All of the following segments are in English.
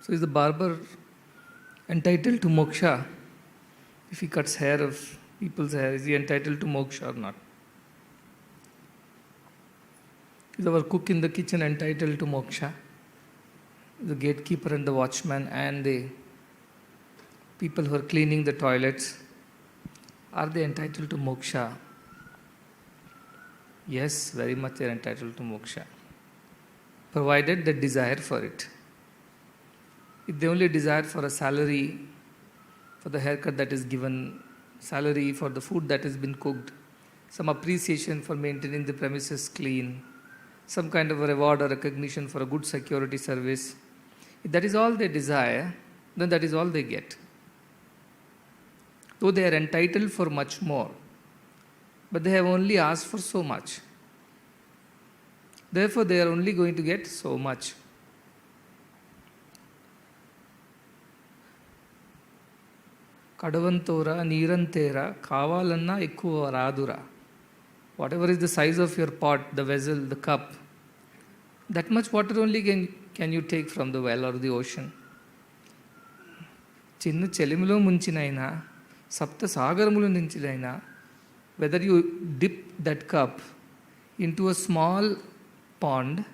So is the barber entitled to moksha? If he cuts hair of people's hair, is he entitled to moksha or not? Is our cook in the kitchen entitled to moksha? The gatekeeper and the watchman and the people who are cleaning the toilets, are they entitled to moksha? Yes, very much they are entitled to moksha, provided they desire for it. If they only desire for a salary, for the haircut that is given, salary for the food that has been cooked, some appreciation for maintaining the premises clean, some kind of a reward or recognition for a good security service, if that is all they desire, then that is all they get. Though they are entitled for much more, but they have only asked for so much. Therefore, they are only going to get so much. Kadavantora, Nirantera, Kavalanna, Ekkuva Radura. Whatever is the size of your pot, the vessel, the cup, that much water only can you take from the well or the ocean. Chinna Chelimilo Munchinaina, Sapta Sagarmulu Ninchilaina, whether you dip that cup into a small pond,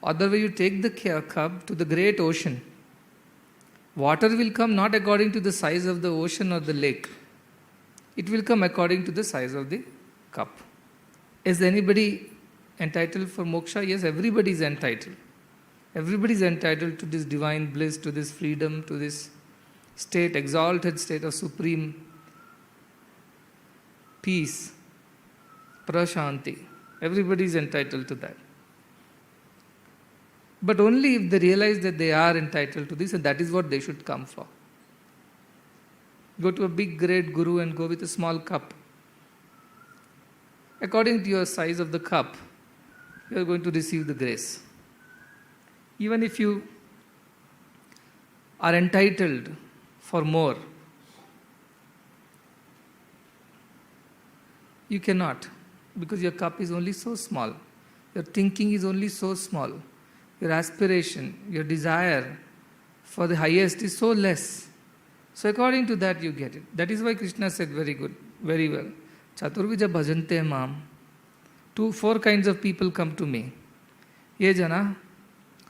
or whether you take the cup to the great ocean, water will come not according to the size of the ocean or the lake. It will come according to the size of the cup. Is anybody entitled for moksha? Yes, everybody is entitled. Everybody is entitled to this divine bliss, to this freedom, to this state, exalted state of supreme peace, prashanti. Everybody is entitled to that. But only if they realize that they are entitled to this, and that is what they should come for. Go to a big great guru and go with a small cup. According to your size of the cup, you are going to receive the grace. Even if you are entitled for more, you cannot, because your cup is only so small. Your thinking is only so small. Your aspiration, your desire for the highest is so less. So according to that you get it. That is why Krishna said very well. Chaturvija bhajante mam. 4 kinds of people come to me. Ye jana,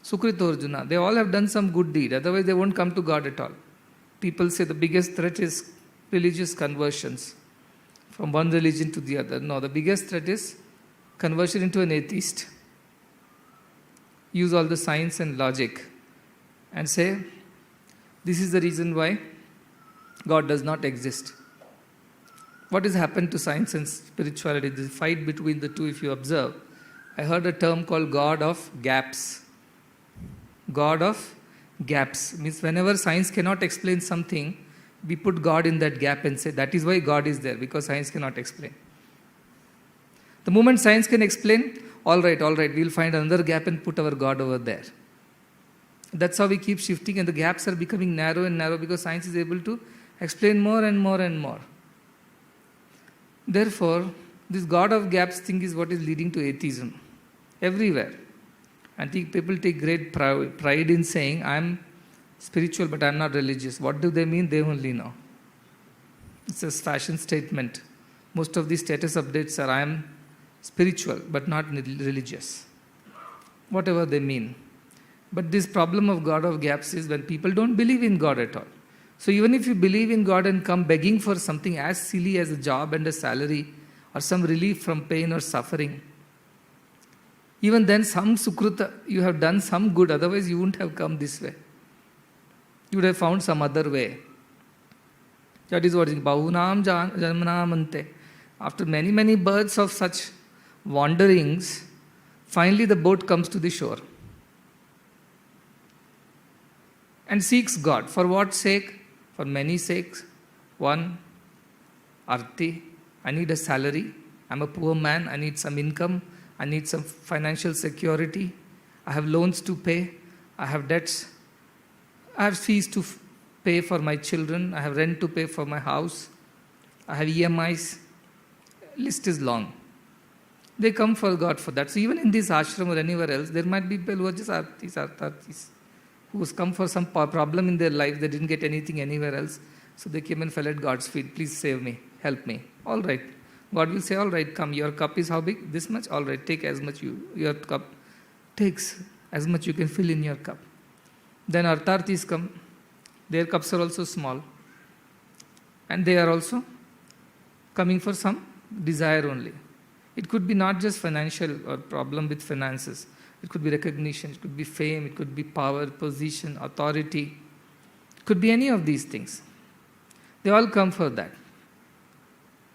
Sukrito Arjuna. They all have done some good deed. Otherwise they won't come to God at all. People say the biggest threat is religious conversions from one religion to the other. No, the biggest threat is conversion into an atheist. Use all the science and logic and say, this is the reason why God does not exist. What has happened to science and spirituality? The fight between the two, if you observe. I heard a term called God of gaps. God of gaps means whenever science cannot explain something, we put God in that gap and say that is why God is there, because science cannot explain. The moment science can explain, all right, we'll find another gap and put our God over there. That's how we keep shifting, and the gaps are becoming narrow and narrow because science is able to explain more and more and more. Therefore, this God of gaps thing is what is leading to atheism everywhere. I think people take great pride in saying, I'm spiritual but I'm not religious. What do they mean? They only know. It's a fashion statement. Most of the status updates are, I'm spiritual but not religious. Whatever they mean. But this problem of God of gaps is when people don't believe in God at all. So even if you believe in God and come begging for something as silly as a job and a salary or some relief from pain or suffering, even then some sukruta, you have done some good, otherwise you wouldn't have come this way. You would have found some other way. That is what is Bahunam Janmanamante. After many births of such wanderings, finally the boat comes to the shore and seeks God. For what sake? For many sakes. One, arti. I need a salary. I'm a poor man. I need some income. I need some financial security. I have loans to pay. I have debts. I have fees to pay for my children. I have rent to pay for my house. I have EMIs. List is long. They come for God for that. So even in this ashram or anywhere else, there might be people who are just artis. who's come for some problem in their life, they didn't get anything anywhere else. So they came and fell at God's feet. Please save me, help me. All right. God will say, all right, come. Your cup is how big? This much? All right, take as much your cup takes, as much you can fill in your cup. Then Artharthis come. Their cups are also small. And they are also coming for some desire only. It could be not just financial or problem with finances. It could be recognition, it could be fame, it could be power, position, authority. It could be any of these things. They all come for that.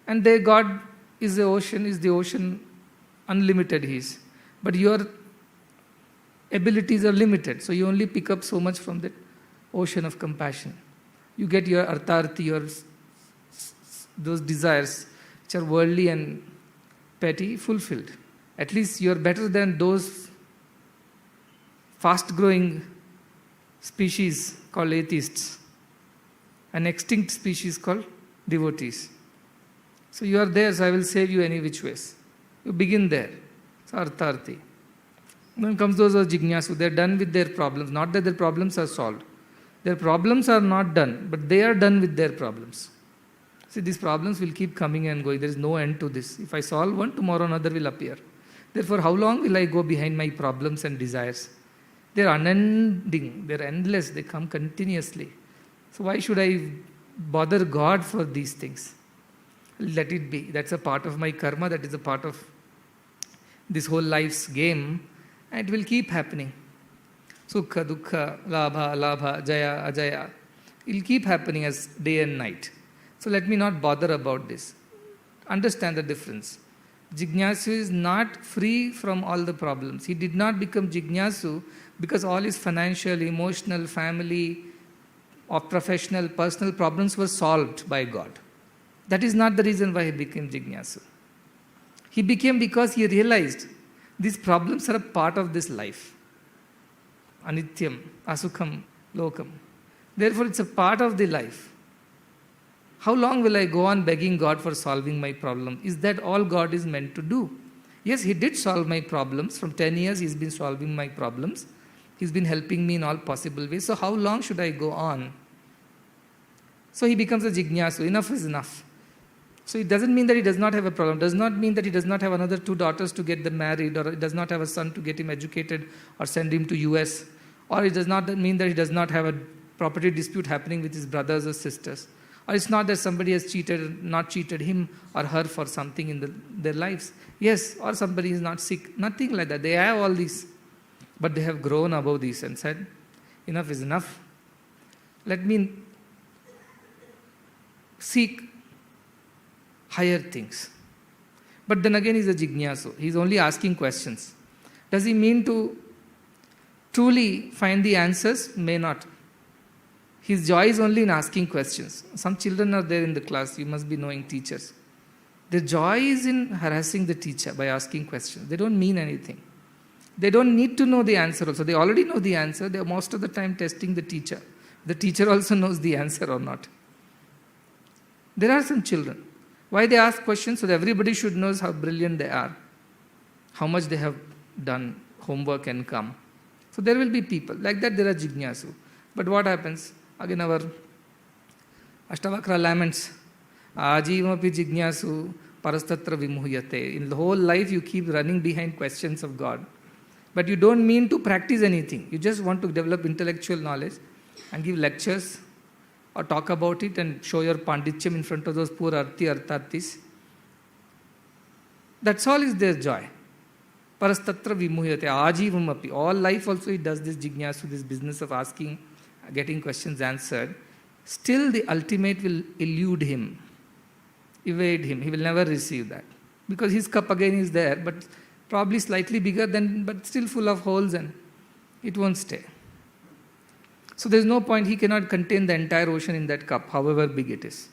And their God is the ocean unlimited He is. But your abilities are limited, so you only pick up so much from that ocean of compassion. You get your artharthi, those desires which are worldly and petty, fulfilled. At least you are better than those fast-growing species called atheists, an extinct species called devotees. So you are there, so I will save you any which ways. You begin there. So artharthi. Then comes those who are jignasu. They are done with their problems. Not that their problems are solved. Their problems are not done, but they are done with their problems. See, these problems will keep coming and going. There is no end to this. If I solve one, tomorrow another will appear. Therefore, how long will I go behind my problems and desires? They are unending. They are endless. They come continuously. So why should I bother God for these things? Let it be. That's a part of my karma. That is a part of this whole life's game. And it will keep happening. Sukha, dukkha, labha, alabha, jaya, ajaya. It will keep happening as day and night. So let me not bother about this. Understand the difference. Jignasu is not free from all the problems. He did not become Jignasu because all his financial, emotional, family, or professional, personal problems were solved by God. That is not the reason why he became Jignasu. He became because he realized these problems are a part of this life. Anityam, asukham, lokam. Therefore, it's a part of the life. How long will I go on begging God for solving my problem? Is that all God is meant to do? Yes, He did solve my problems. From 10 years, He's been solving my problems. He's been helping me in all possible ways. So how long should I go on? So he becomes a jignasu. Enough is enough. So it doesn't mean that he does not have a problem. Does not mean that he does not have another 2 daughters to get them married, or he does not have a son to get him educated or send him to US. Or it does not mean that he does not have a property dispute happening with his brothers or sisters. Or it's not that somebody has not cheated him or her for something in their lives. Yes, or somebody is not sick. Nothing like that. They have all these. But they have grown above these and said, enough is enough. Let me seek higher things. But then again, he's a jignasu. He's only asking questions. Does he mean to truly find the answers? May not. His joy is only in asking questions. Some children are there in the class. You must be knowing teachers. Their joy is in harassing the teacher by asking questions. They don't mean anything. They don't need to know the answer also. They already know the answer. They are most of the time testing the teacher. The teacher also knows the answer or not. There are some children. Why they ask questions? So that everybody should know how brilliant they are, how much they have done homework and come. So there will be people. Like that there are jignasu. But what happens? Again our Ashtavakra laments. Ajivapi jignasu parastatra vimuhyate. In the whole life you keep running behind questions of God. But you don't mean to practice anything. You just want to develop intellectual knowledge and give lectures or talk about it and show your pandityam in front of those poor artharthis. That's all is their joy. Parastatra vimuhyate, ajivamapi. All life also he does this jignasu, this business of asking, getting questions answered. Still the ultimate will elude him, evade him. He will never receive that. Because his cup again is there, but probably slightly bigger than, but still full of holes, and it won't stay. So there is no point, he cannot contain the entire ocean in that cup, however big it is.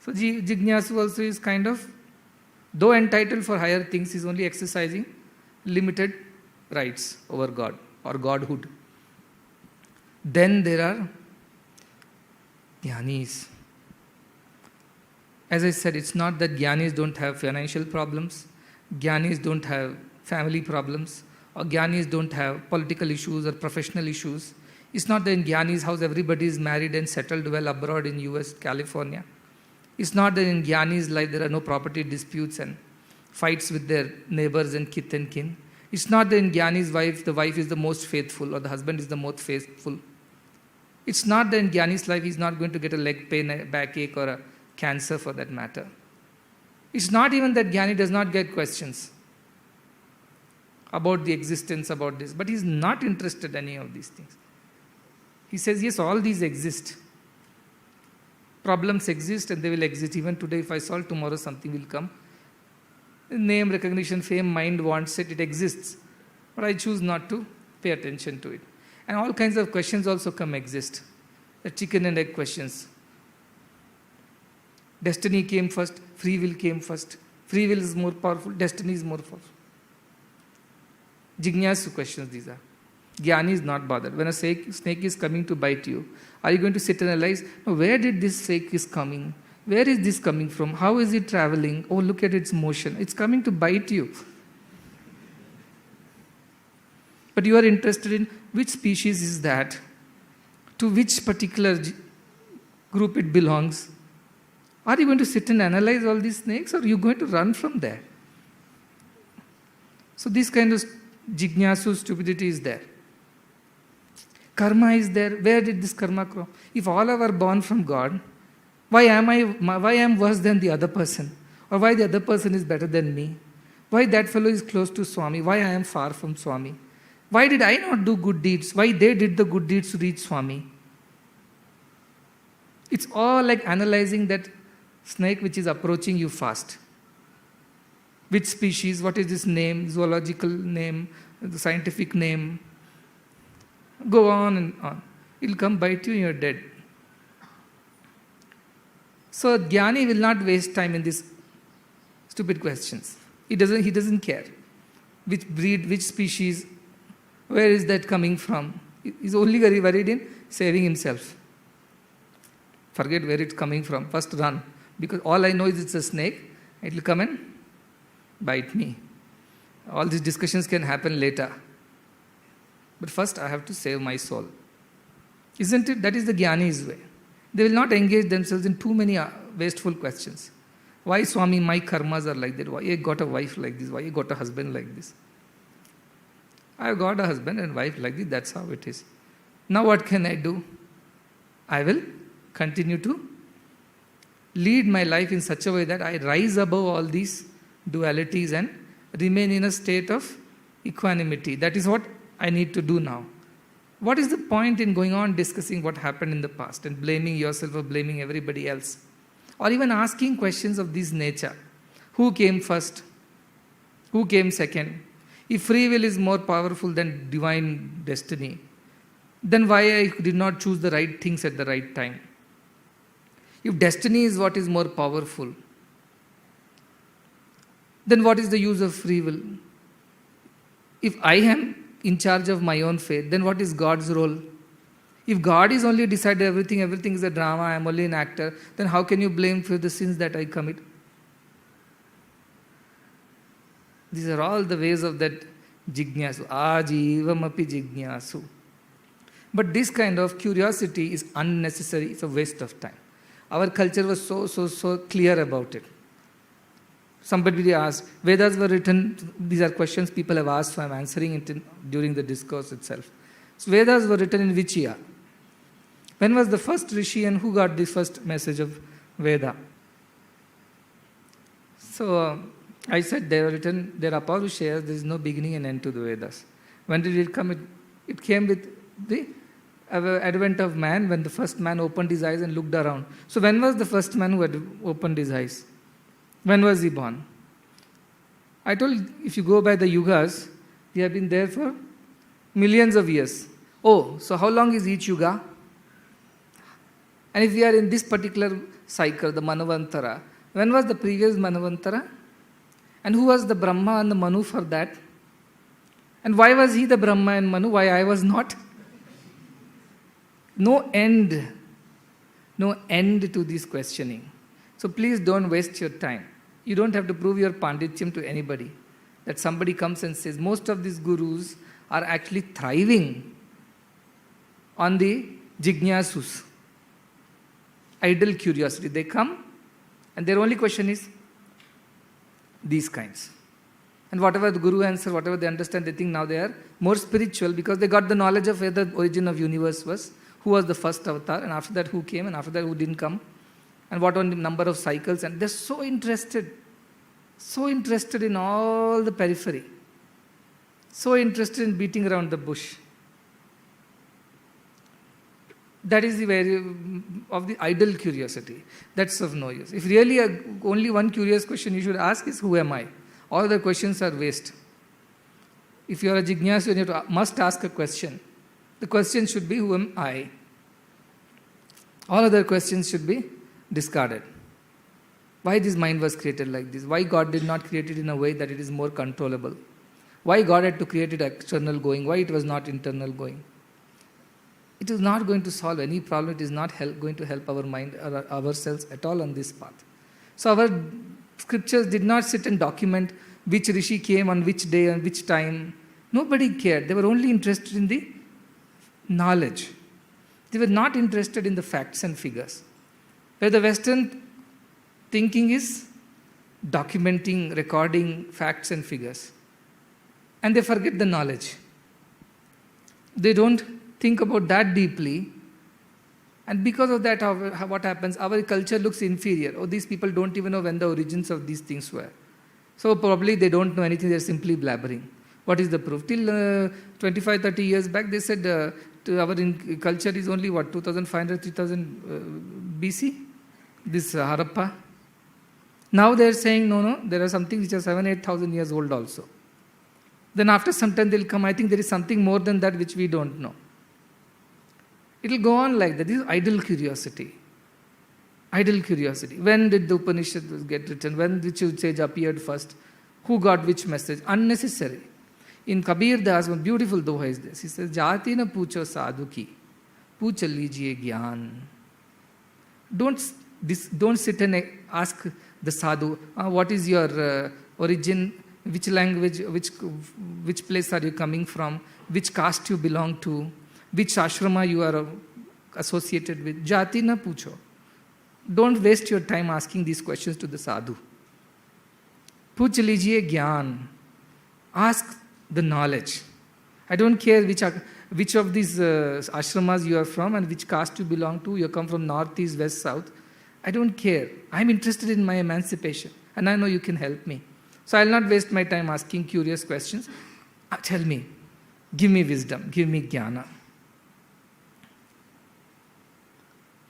So jignasu also is kind of, though entitled for higher things, he is only exercising limited rights over God or Godhood. Then there are jnanis. As I said, it's not that jnanis don't have financial problems, jnanis don't have family problems, or jnanis don't have political issues or professional issues. It's not that in Gyani's house everybody is married and settled well abroad in US, California. It's not that in Gyani's life there are no property disputes and fights with their neighbors and kith and kin. It's not that in Gyani's wife, the wife is the most faithful or the husband is the most faithful. It's not that in Gyani's life he's not going to get a leg pain, a backache or a cancer for that matter. It's not even that Gyani does not get questions about the existence, about this, but he's not interested in any of these things. He says, yes, all these exist. Problems exist and they will exist. Even today, if I solve, tomorrow something will come. Name, recognition, fame, mind wants it, it exists. But I choose not to pay attention to it. And all kinds of questions also exist. The chicken and egg questions. Destiny came first, free will came first. Free will is more powerful, destiny is more powerful. Jignasu questions these are. Gyani is not bothered. When a snake is coming to bite you, are you going to sit and analyze, no, where did this snake is coming? Where is this coming from? How is it traveling? Oh, look at its motion. It's coming to bite you. But you are interested in which species is that, to which particular group it belongs. Are you going to sit and analyze all these snakes or are you going to run from there? So this kind of jignasu stupidity is there. Karma is there. Where did this karma come? If all are born from God, why am I worse than the other person? Or why the other person is better than me? Why that fellow is close to Swami? Why I am far from Swami? Why did I not do good deeds? Why they did the good deeds to reach Swami? It's all like analyzing that snake which is approaching you fast. Which species? What is this name? Zoological name? The scientific name? Go on and on. It will come bite you and you are dead. So Jnani will not waste time in these stupid questions. He doesn't care. Which breed, which species, where is that coming from? He's only very worried in saving himself. Forget where it's coming from. First run. Because all I know is it's a snake. It will come and bite me. All these discussions can happen later. But first I have to save my soul. Isn't it? That is the Jnani's way. They will not engage themselves in too many wasteful questions. Why, Swami, my karmas are like that? Why I got a wife like this? Why I got a husband like this? I have got a husband and wife like this. That's how it is. Now what can I do? I will continue to lead my life in such a way that I rise above all these dualities and remain in a state of equanimity. That is what I need to do now. What is the point in going on discussing what happened in the past and blaming yourself or blaming everybody else? Or even asking questions of this nature. Who came first? Who came second? If free will is more powerful than divine destiny, then why I did not choose the right things at the right time? If destiny is what is more powerful, then what is the use of free will? If I am in charge of my own fate, then what is God's role? If God is only decided everything is a drama, I am only an actor, then how can you blame for the sins that I commit? These are all the ways of that jignasu. Ajivamapi jignasu. But this kind of curiosity is unnecessary, it's a waste of time. Our culture was so clear about it. Somebody asked, Vedas were written, these are questions people have asked, so I am answering it during the discourse itself. So Vedas were written in which year? When was the first Rishi and who got the first message of Veda? So I said they were written, there are Parushayas, there is no beginning and end to the Vedas. When did it come? It came with the advent of man, when the first man opened his eyes and looked around. So when was the first man who had opened his eyes? When was he born? I told you, if you go by the yugas, they have been there for millions of years. Oh, so how long is each yuga? And if we are in this particular cycle, the Manvantara, when was the previous Manvantara? And who was the Brahma and the Manu for that? And why was he the Brahma and Manu? Why I was not? No end to this questioning. So please don't waste your time. You don't have to prove your pandityam to anybody. That somebody comes and says, most of these gurus are actually thriving on the jignasus, idle curiosity. They come and their only question is these kinds. And whatever the Guru answers, whatever they understand, they think now they are more spiritual because they got the knowledge of where the origin of universe was, who was the first avatar, and after that who came, and after that who didn't come, and what on the number of cycles. And they're so interested in all the periphery, so interested in beating around the bush. That is the way of the idle curiosity. That's of no use. If really only one curious question you should ask is, who am I? All other questions are waste. If you are a jignasu, you must ask a question. The question should be, who am I? All other questions should be discarded. Why this mind was created like this? Why God did not create it in a way that it is more controllable? Why God had to create it external going? Why it was not internal going? It is not going to solve any problem. It is not going to help our mind or ourselves at all on this path. So our scriptures did not sit and document which rishi came on which day and which time. Nobody cared. They were only interested in the knowledge. They were not interested in the facts and figures. Where the Western thinking is documenting, recording facts and figures. And they forget the knowledge. They don't think about that deeply. And because of that, what happens? Our culture looks inferior. Oh, these people don't even know when the origins of these things were. So probably they don't know anything, they're simply blabbering. What is the proof? Till 25, 30 years back, they said our culture is only 2,500, 3,000 BC? This Harappa. Now they're saying, no, there are some things which are 7,000, 8,000 years old also. Then after some time they'll come, I think there is something more than that which we don't know. It will go on like that. This is idle curiosity. Idle curiosity. When did the Upanishads get written? When which sage appeared first? Who got which message? Unnecessary. In Kabir Das, one beautiful doha is this. He says, Jati na pucho sadhu ki, pucha lijiye gyan. Don't sit and ask the sadhu, what is your origin, which language, which place are you coming from, which caste you belong to, which ashrama you are associated with. Jati na pucho. Don't waste your time asking these questions to the sadhu. Puch lijiye gyan. Ask the knowledge. I don't care which of these ashramas you are from and which caste you belong to. You come from north, east, west, south. I don't care. I'm interested in my emancipation and I know you can help me. So I'll not waste my time asking curious questions. Tell me, give me wisdom, give me jnana.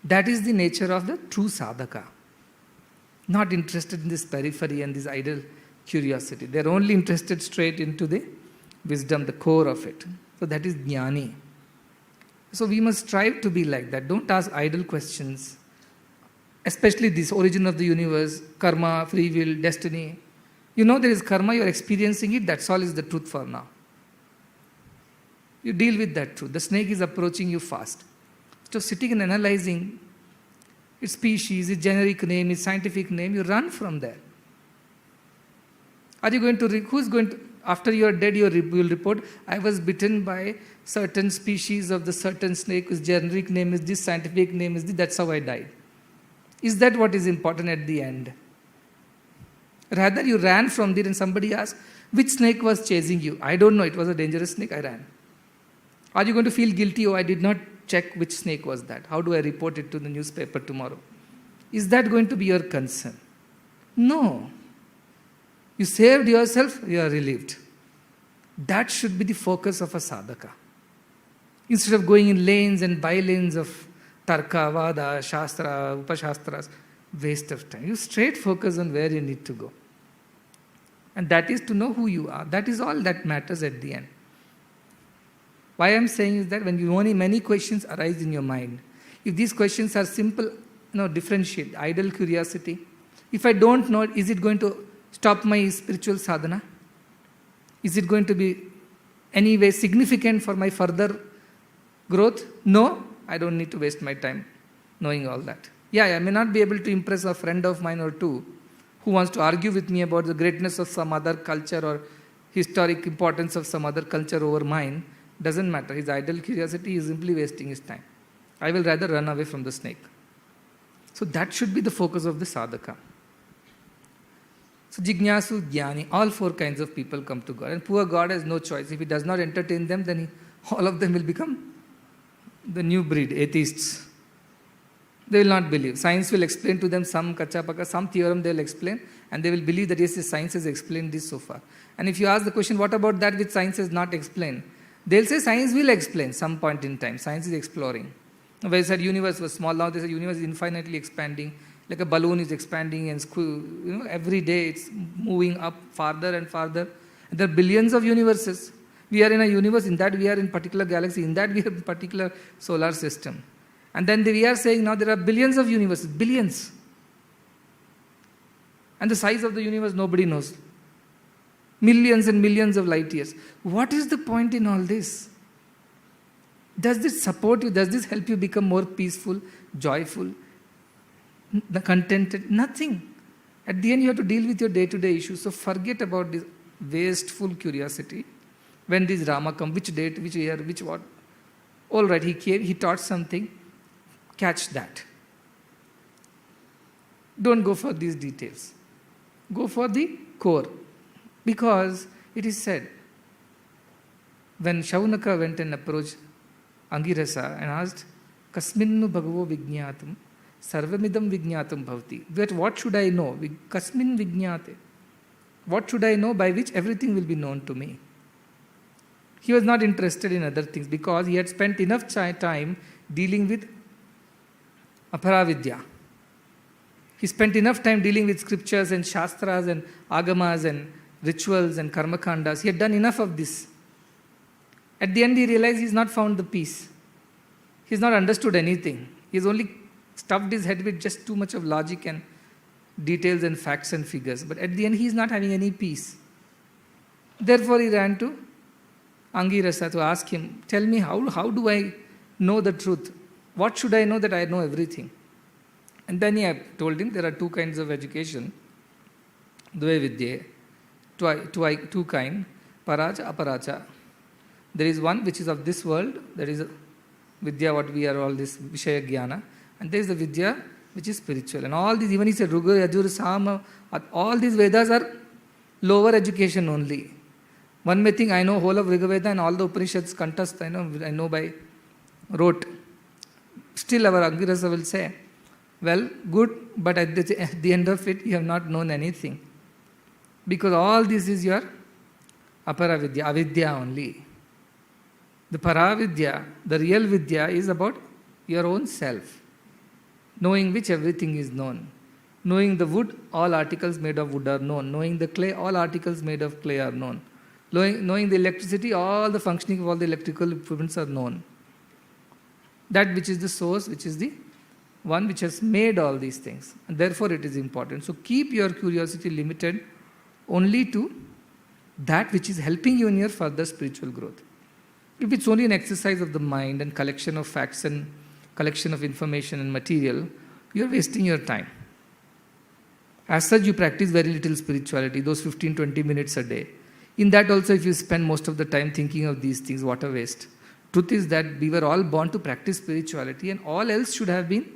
That is the nature of the true sadhaka. Not interested in this periphery and this idle curiosity. They're only interested straight into the wisdom, the core of it. So that is jnani. So we must strive to be like that. Don't ask idle questions. Especially this origin of the universe, karma, free will, destiny. You know there is karma, you're experiencing it, that's all is the truth for now. You deal with that truth. The snake is approaching you fast. So sitting and analyzing its species, its generic name, its scientific name, you run from there. Are you going to, who's going to, after you are dead, you will report, I was bitten by certain species of the certain snake whose generic name is this, scientific name is this, that's how I died. Is that what is important at the end? Rather, you ran from there and somebody asked, which snake was chasing you? I don't know, it was a dangerous snake, I ran. Are you going to feel guilty? Oh, I did not check which snake was that. How do I report it to the newspaper tomorrow? Is that going to be your concern? No. You saved yourself, you are relieved. That should be the focus of a sadhaka. Instead of going in lanes and by-lanes of tarka, vada, shastra, upashastras, waste of time. You straight focus on where you need to go. And that is to know who you are. That is all that matters at the end. Why I am saying is that when many questions arise in your mind, if these questions are simple, differentiate, idle curiosity. If I don't know, is it going to stop my spiritual sadhana? Is it going to be any way significant for my further growth? No, I don't need to waste my time knowing all that. Yeah, I may not be able to impress a friend of mine or two who wants to argue with me about the greatness of some other culture or historic importance of some other culture over mine, Doesn't matter. His idle curiosity is simply wasting his time. I will rather run away from the snake. So that should be the focus of the sadhaka. So Jignasu, Jnani, all four kinds of people come to God. And poor God has no choice. If he does not entertain them, then all of them will become the new breed, atheists. They will not believe. Science will explain to them some kachapaka, some theorem they will explain, and they will believe that yes, science has explained this so far. And if you ask the question, what about that which science has not explained? They'll say science will explain some point in time. Science is exploring. Where I said universe was small, now they say universe is infinitely expanding. Like a balloon is expanding and every day it's moving up farther and farther. And there are billions of universes. We are in a universe, in that we are in particular galaxy, in that we are in particular solar system. And then we are saying now there are billions of universes, billions. And the size of the universe nobody knows. Millions and millions of light years. What is the point in all this? Does this support you? Does this help you become more peaceful, joyful, contented? Nothing. At the end you have to deal with your day-to-day issues. So forget about this wasteful curiosity. When this Rama comes, which date, which year, which what? All right, he came, he taught something. Catch that. Don't go for these details. Go for the core. Because it is said, when Shaunaka went and approached Angirasa and asked, Kasminnu bhagavo vijñātam, sarvamidam vijñātam bhavati. But what should I know? Kasmin vijñāte. What should I know by which everything will be known to me? He was not interested in other things because he had spent enough time dealing with aparavidya. He spent enough time dealing with scriptures and shastras and agamas and rituals and karmakandas. He had done enough of this. At the end he realized he has not found the peace. He has not understood anything. He has only stuffed his head with just too much of logic and details and facts and figures. But at the end he is not having any peace. Therefore he ran to Angirasa to ask him, tell me how do I know the truth? What should I know that I know everything? And then he told him there are two kinds of education. Dve vidya, two kind, paracha, aparacha. There is one which is of this world, that is vidya, what we are all this Vishaya Jnana, and there is the vidya which is spiritual. And all these, even he said, Ruga, Yajur, Sama, all these Vedas are lower education only. One may think, I know whole of Riga Veda and all the Upanishads contest, I know by rote. Still our Angirasa will say, well, good, but at the end of it, you have not known anything. Because all this is your aparavidya, avidya only. The paravidya, the real vidya, is about your own self, knowing which everything is known. Knowing the wood, all articles made of wood are known. Knowing the clay, all articles made of clay are known. Knowing the electricity, all the functioning of all the electrical equipments are known. That which is the source, which is the one which has made all these things. And therefore it is important. So keep your curiosity limited only to that which is helping you in your further spiritual growth. If it's only an exercise of the mind and collection of facts and collection of information and material, you're wasting your time. As such, you practice very little spirituality, those 15-20 minutes a day. In that also, if you spend most of the time thinking of these things, what a waste. Truth is that we were all born to practice spirituality, and all else should have been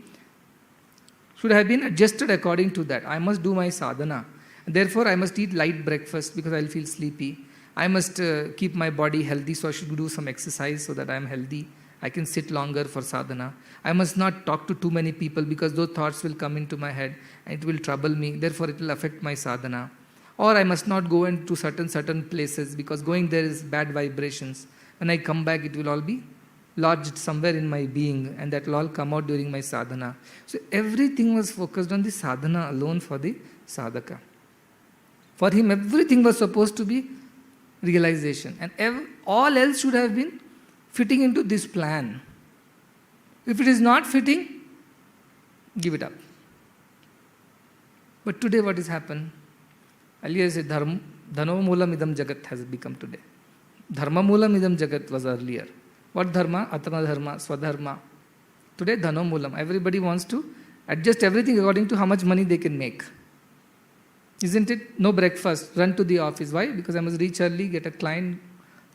adjusted according to that. I must do my sadhana. And therefore, I must eat light breakfast because I'll feel sleepy. I must keep my body healthy, so I should do some exercise so that I'm healthy. I can sit longer for sadhana. I must not talk to too many people because those thoughts will come into my head and it will trouble me. Therefore, it will affect my sadhana. Or I must not go into certain places because going there is bad vibrations. When I come back, it will all be lodged somewhere in my being and that will all come out during my sadhana. So everything was focused on the sadhana alone for the sadhaka. For him, everything was supposed to be realization. And all else should have been fitting into this plan. If it is not fitting, give it up. But today what has happened? Earlier said, Dhano Moolam Idam Jagat has become today. Dharma Moolam Idam Jagat was earlier. What dharma? Atma dharma, swadharma. Today, Dhano Moolam. Everybody wants to adjust everything according to how much money they can make. Isn't it? No breakfast, run to the office. Why? Because I must reach early, get a client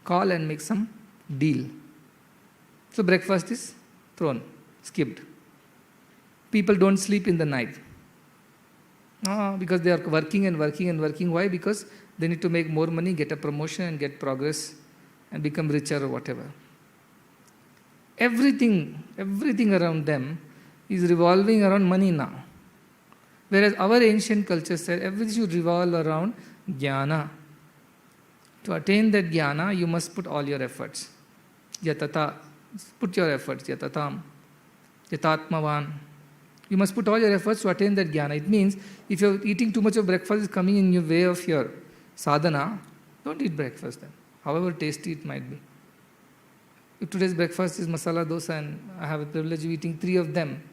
call and make some deal. So breakfast is thrown, skipped. People don't sleep in the night. Because they are working and working and working. Why? Because they need to make more money, get a promotion and get progress and become richer or whatever. Everything around them is revolving around money now. Whereas our ancient culture said everything should revolve around jnana. To attain that jnana, you must put all your efforts. Yatata, put your efforts, yatatam, yatatmavan. You must put all your efforts to attain that jnana. It means if you're eating too much of breakfast is coming in your way of your sadhana, don't eat breakfast then, however tasty it might be. If today's breakfast is masala dosa and I have the privilege of eating 3 of them,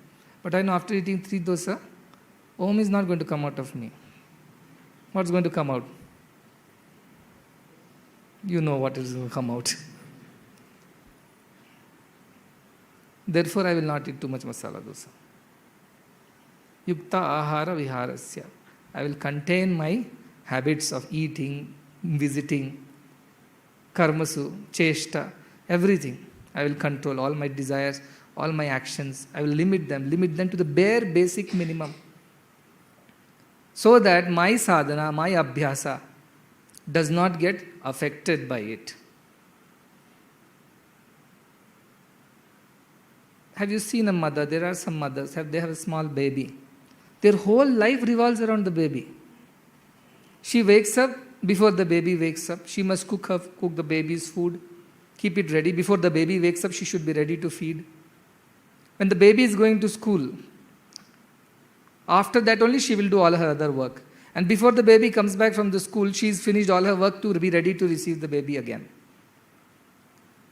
but I know after eating 3 dosa, Om is not going to come out of me. What's going to come out? You know what is going to come out. Therefore, I will not eat too much masala dosa. Yukta ahara viharasya. I will contain my habits of eating, visiting, karmasu, cheshta, everything. I will control all my desires, all my actions. I will limit them to the bare basic minimum. So that my sadhana, my abhyasa does not get affected by it. Have you seen a mother? There are some mothers, they have a small baby. Their whole life revolves around the baby. She wakes up, before the baby wakes up, she must cook the baby's food, keep it ready. Before the baby wakes up, she should be ready to feed. When the baby is going to school, after that only she will do all her other work. And before the baby comes back from the school, she's finished all her work to be ready to receive the baby again.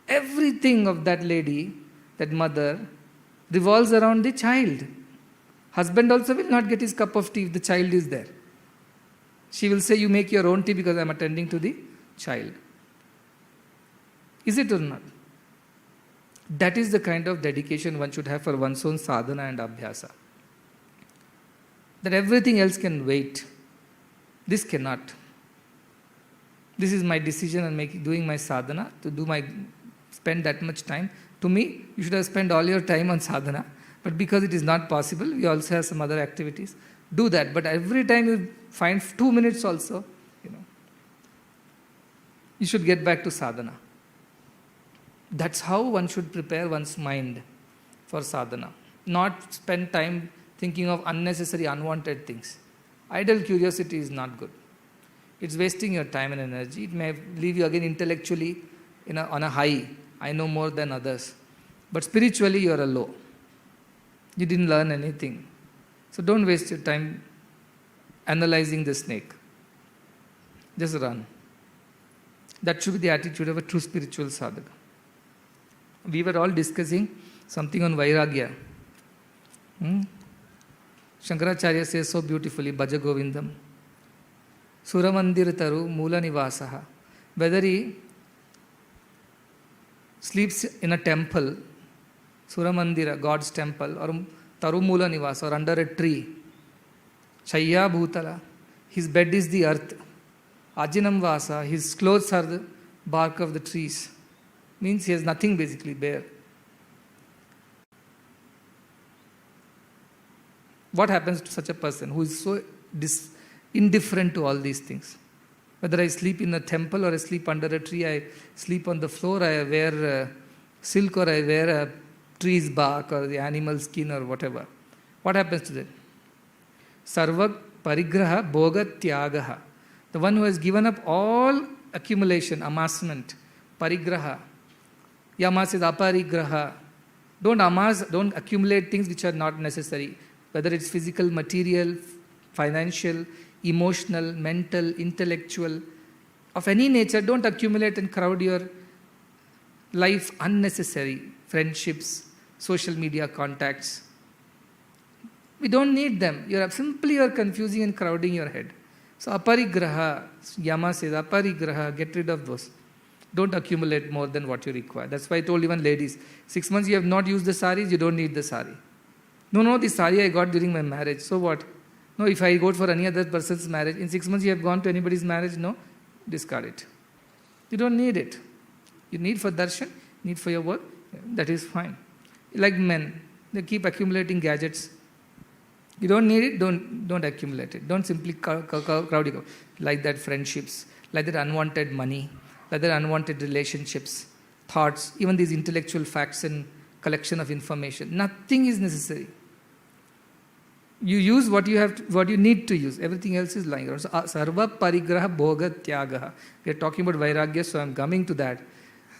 Everything of that lady, that mother, revolves around the child. Husband also will not get his cup of tea if the child is there. She will say, you make your own tea because I am attending to the child. Is it or not? That is the kind of dedication one should have for one's own sadhana and abhyasa. That everything else can wait. This cannot. This is my decision on doing my sadhana, spend that much time. To me, you should have spent all your time on sadhana. But because it is not possible, we also have some other activities. Do that. But every time you find 2 minutes also, you should get back to sadhana. That's how one should prepare one's mind for sadhana. Not spend time thinking of unnecessary, unwanted things. Idle curiosity is not good. It's wasting your time and energy. It may leave you again intellectually on a high. I know more than others. But spiritually you are a low. You didn't learn anything. So don't waste your time analyzing the snake. Just run. That should be the attitude of a true spiritual sadhaka. We were all discussing something on Vairagya. Shankaracharya says so beautifully, Bhaja Govindam. Suramandir taru mula nivasaha. Whether he sleeps in a temple, Suramandira, God's temple, or Tarumula Nivas, or under a tree, Chaya Bhutala, his bed is the earth. Ajinam Vasa, his clothes are the bark of the trees. Means he has nothing basically bare. What happens to such a person who is so indifferent to all these things? Whether I sleep in a temple or I sleep under a tree, I sleep on the floor, I wear silk or I wear a tree's bark or the animal skin or whatever. What happens to that? Sarva parigraha bhoga tyagaha. The one who has given up all accumulation, amassment, parigraha. Yama says aparigraha. Don't accumulate things which are not necessary. Whether it's physical, material, financial, emotional, mental, intellectual, of any nature, don't accumulate and crowd your life unnecessary. Friendships, social media contacts. We don't need them. You are confusing and crowding your head. So aparigraha, Yama says aparigraha, get rid of those. Don't accumulate more than what you require. That's why I told even ladies, 6 months you have not used the saris, you don't need the sari. No, the sari I got during my marriage. So what? No, if I go for any other person's marriage, in 6 months you have gone to anybody's marriage, no, discard it. You don't need it. You need for darshan, need for your work, that is fine. Like men, they keep accumulating gadgets. You don't need it, don't accumulate it. Don't simply crowd it. Like that friendships, like that unwanted money, like that unwanted relationships, thoughts, even these intellectual facts and collection of information. Nothing is necessary. You use what you need to use. Everything else is lying around. So, sarva parigraha bhoga tyagaha. We are talking about vairagya, so I am coming to that.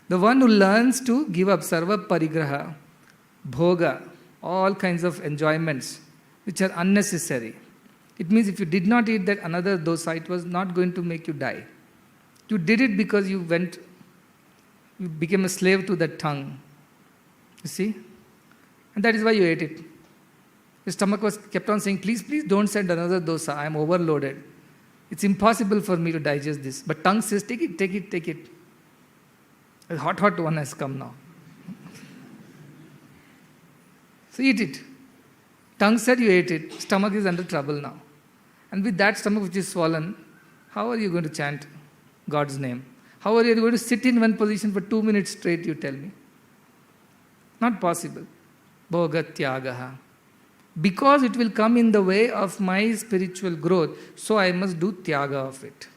The one who learns to give up sarva parigraha, bhoga, all kinds of enjoyments which are unnecessary. It means if you did not eat that another dosa, it was not going to make you die. You did it because you became a slave to that tongue. You see? And that is why you ate it. Your stomach kept on saying, please, please don't send another dosa. I am overloaded. It's impossible for me to digest this. But tongue says, take it, take it, take it. A hot one has come now. So eat it. Tongue said you ate it. Stomach is under trouble now. And with that stomach which is swollen, how are you going to chant God's name? How are you going to sit in one position for 2 minutes straight, you tell me? Not possible. Bhoga tyagaha. Because it will come in the way of my spiritual growth, so I must do tyaga of it.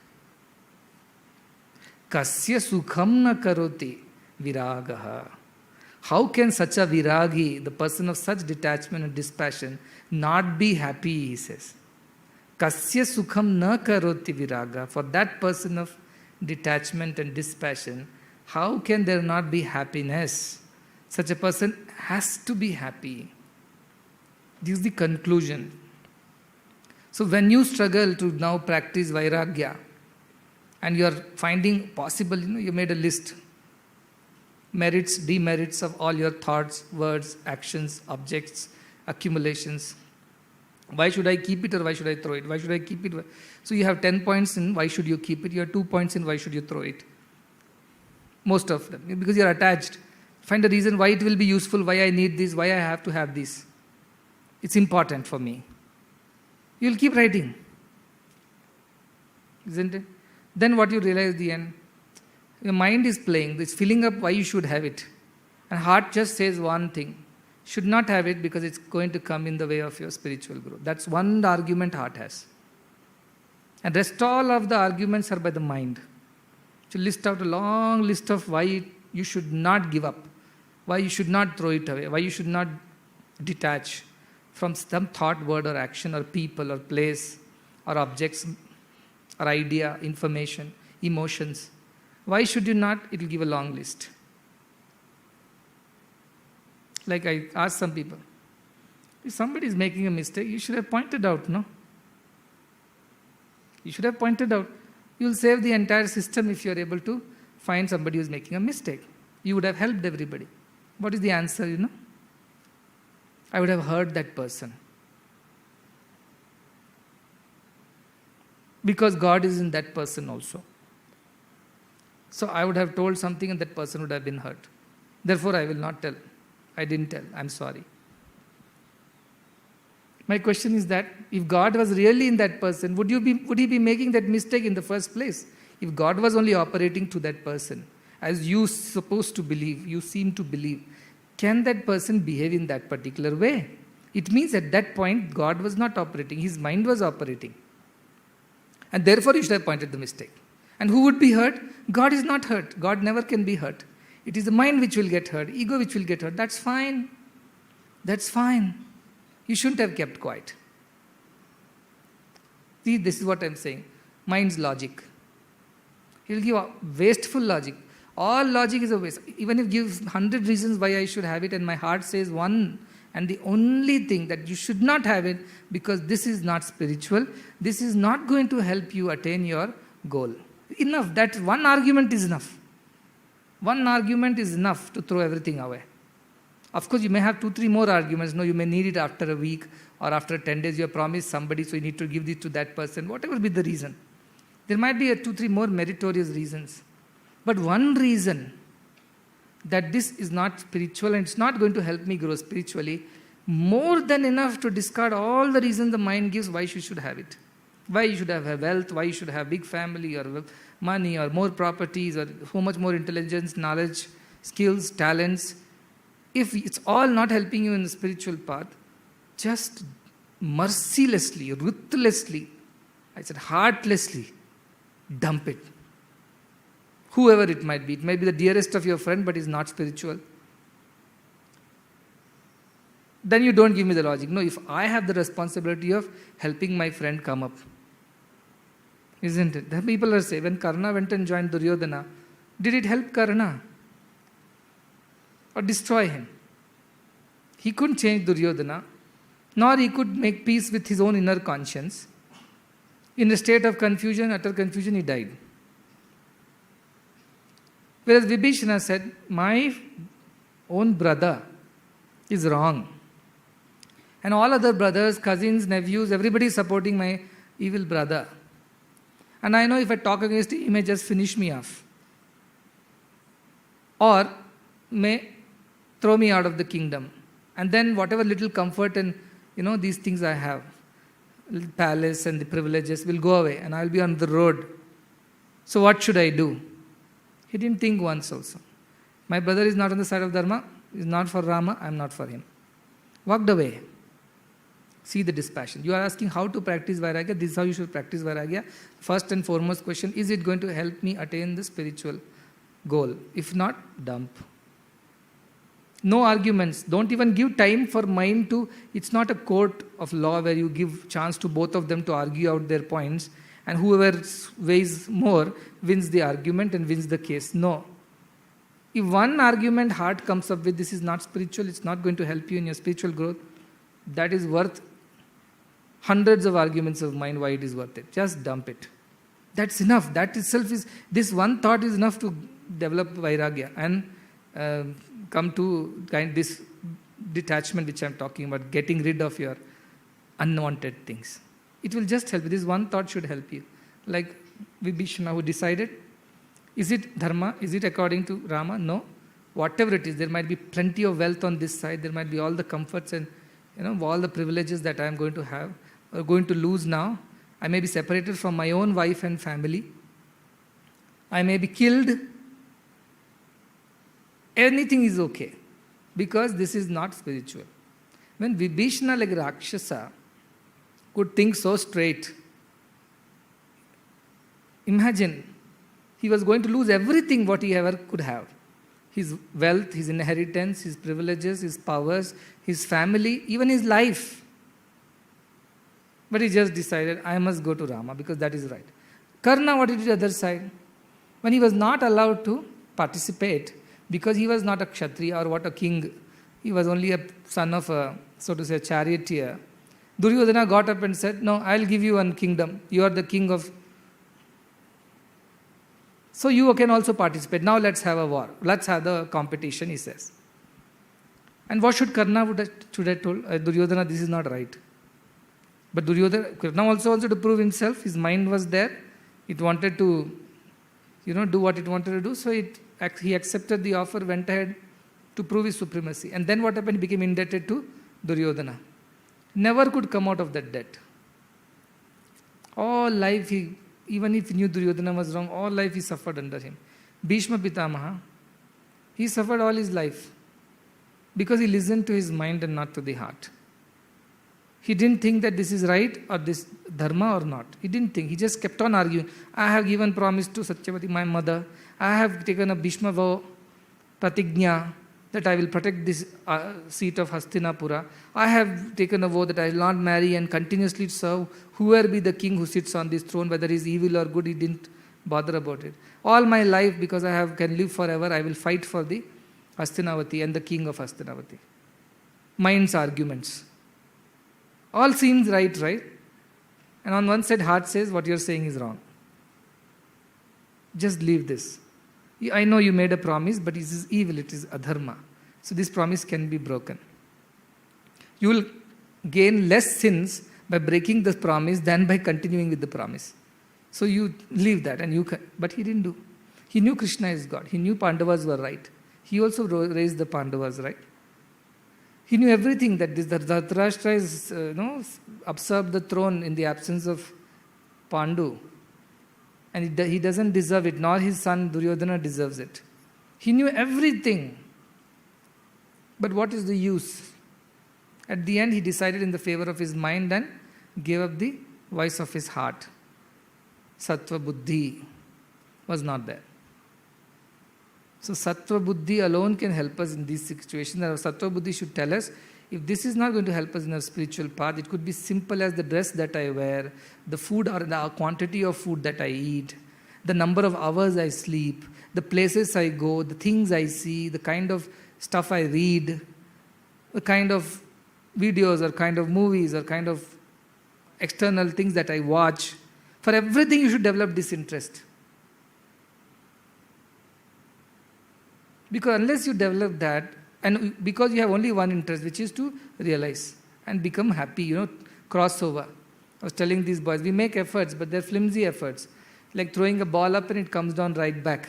Kasya sukham na karoti viragaha. How can such a viragi, the person of such detachment and dispassion, not be happy, he says. Kasya sukham na karoti viraga. For that person of detachment and dispassion, how can there not be happiness? Such a person has to be happy. This is the conclusion. So when you struggle to now practice vairagya, and you are finding possible, you made a list, merits, demerits of all your thoughts, words, actions, objects, accumulations. Why should I keep it or why should I throw it? Why should I keep it? So you have 10 points in why should you keep it. You have 2 points in why should you throw it. Most of them. Because you are attached. Find a reason why it will be useful, why I need this, why I have to have this. It's important for me. You will keep writing. Isn't it? Then what you realize at the end, your mind is playing, it's filling up why you should have it. And heart just says one thing, should not have it because it's going to come in the way of your spiritual growth. That's one argument heart has. And rest all of the arguments are by the mind. So list out a long list of why you should not give up, why you should not throw it away, why you should not detach from some thought, word or action or people or place or objects or idea, information, emotions. Why should you not? It will give a long list. Like I asked some people, if somebody is making a mistake, you should have pointed out, no? You should have pointed out. You will save the entire system if you are able to find somebody who is making a mistake. You would have helped everybody. What is the answer, I would have heard that person. Because God is in that person also. So I would have told something and that person would have been hurt. Therefore I will not tell. I didn't tell. I'm sorry. My question is that if God was really in that person, would he be making that mistake in the first place? If God was only operating to that person, as you supposed to believe, you seem to believe, can that person behave in that particular way? It means at that point God was not operating, his mind was operating. And therefore you should have pointed the mistake. And who would be hurt? God is not hurt. God never can be hurt. It is the mind which will get hurt, ego which will get hurt. That's fine. That's fine. You shouldn't have kept quiet. See, this is what I'm saying. Mind's logic. He will give a wasteful logic. All logic is a waste. Even if it gives 100 reasons why I should have it and my heart says one and the only thing that you should not have it because this is not spiritual, this is not going to help you attain your goal. Enough. That one argument is enough. One argument is enough to throw everything away. Of course, you may have 2-3 more arguments. No, you may need it after a week or after 10 days. You have promised somebody, so you need to give this to that person. Whatever be the reason. There might be 2-3 more meritorious reasons. But one reason that this is not spiritual and it's not going to help me grow spiritually, more than enough to discard all the reasons the mind gives why you should have it. Why you should have wealth, why you should have big family or money or more properties or so much more intelligence, knowledge, skills, talents. If it's all not helping you in the spiritual path, just mercilessly, ruthlessly, I said heartlessly, dump it. Whoever it might be the dearest of your friend, but is not spiritual. Then you don't give me the logic. No, if I have the responsibility of helping my friend come up, isn't it? The people are saying, when Karna went and joined Duryodhana, did it help Karna? Or destroy him? He couldn't change Duryodhana, nor he could make peace with his own inner conscience. In a state of confusion, utter confusion, he died. Whereas Vibhishana said, my own brother is wrong. And all other brothers, cousins, nephews, everybody is supporting my evil brother. And I know if I talk against him, he may just finish me off. Or may throw me out of the kingdom. And then whatever little comfort and, these things I have, the palace and the privileges will go away and I will be on the road. So what should I do? He didn't think once also. My brother is not on the side of Dharma, is not for Rama, I am not for him. Walked away. See the dispassion. You are asking how to practice Vairagya. This is how you should practice Vairagya. First and foremost question, is it going to help me attain the spiritual goal? If not, dump. No arguments. Don't even give time for mind to... It's not a court of law where you give chance to both of them to argue out their points and whoever weighs more wins the argument and wins the case. No. If one argument heart comes up with, this is not spiritual, it's not going to help you in your spiritual growth, that is worth hundreds of arguments of mind why it is worth it. Just dump it. That's enough. That itself is, this one thought is enough to develop Vairagya and come to this detachment which I am talking about, getting rid of your unwanted things. It will just help you. This one thought should help you. Like Vibhishana who decided, is it dharma? Is it according to Rama? No. Whatever it is, there might be plenty of wealth on this side, there might be all the comforts and all the privileges that I am going to have or going to lose now. I may be separated from my own wife and family. I may be killed. Anything is okay because this is not spiritual. When Vibhishana, like Rakshasa, could think so straight, imagine he was going to lose everything what he ever could have. His wealth, his inheritance, his privileges, his powers, his family, even his life. But he just decided, I must go to Rama because that is right. Karna, what did he do the other side? When he was not allowed to participate because he was not a Kshatriya or what a king, he was only a son of a, so to say, charioteer. Duryodhana got up and said, no, I'll give you one kingdom. You are the king of... So you can also participate. Now let's have a war. Let's have the competition, he says. And what should Karna should have told? Duryodhana, this is not right. But Karna also wanted to prove himself. His mind was there. It wanted to, do what it wanted to do. So he accepted the offer, went ahead to prove his supremacy. And then what happened? He became indebted to Duryodhana. Never could come out of that debt. All life even if he knew Duryodhana was wrong, all life he suffered under him. Bhishma Pitamaha, he suffered all his life because he listened to his mind and not to the heart. He didn't think that this is right or this dharma or not. He didn't think. He just kept on arguing. I have given promise to Satyavati, my mother. I have taken a Bhishma vow, pratignya, that I will protect this seat of Hastinapura. I have taken a vow that I will not marry and continuously serve whoever be the king who sits on this throne, whether he is evil or good, he didn't bother about it. All my life, because I can live forever, I will fight for the Hastinavati and the king of Hastinavati. Mind's arguments. All seems right? And on one side, heart says, what you are saying is wrong. Just leave this. I know you made a promise, but it is evil, it is adharma. So this promise can be broken. You will gain less sins by breaking the promise than by continuing with the promise. So you leave that, but he didn't do. He knew Krishna is God. He knew Pandavas were right. He also raised the Pandavas, right? He knew everything that Dhritarashtra is, usurped the throne in the absence of Pandu. And he doesn't deserve it, nor his son Duryodhana deserves it. He knew everything. But what is the use? At the end, he decided in the favor of his mind and gave up the voice of his heart. Sattva Buddhi was not there. So Sattva Buddhi alone can help us in these situations. Our Sattva Buddhi should tell us, if this is not going to help us in our spiritual path, it could be simple as the dress that I wear, the food or the quantity of food that I eat, the number of hours I sleep, the places I go, the things I see, the kind of stuff I read, the kind of videos or kind of movies or kind of external things that I watch. For everything you should develop this interest. Because unless you develop that, and because you have only one interest, which is to realize and become happy, crossover. I was telling these boys, we make efforts, but they're flimsy efforts. Like throwing a ball up and it comes down right back.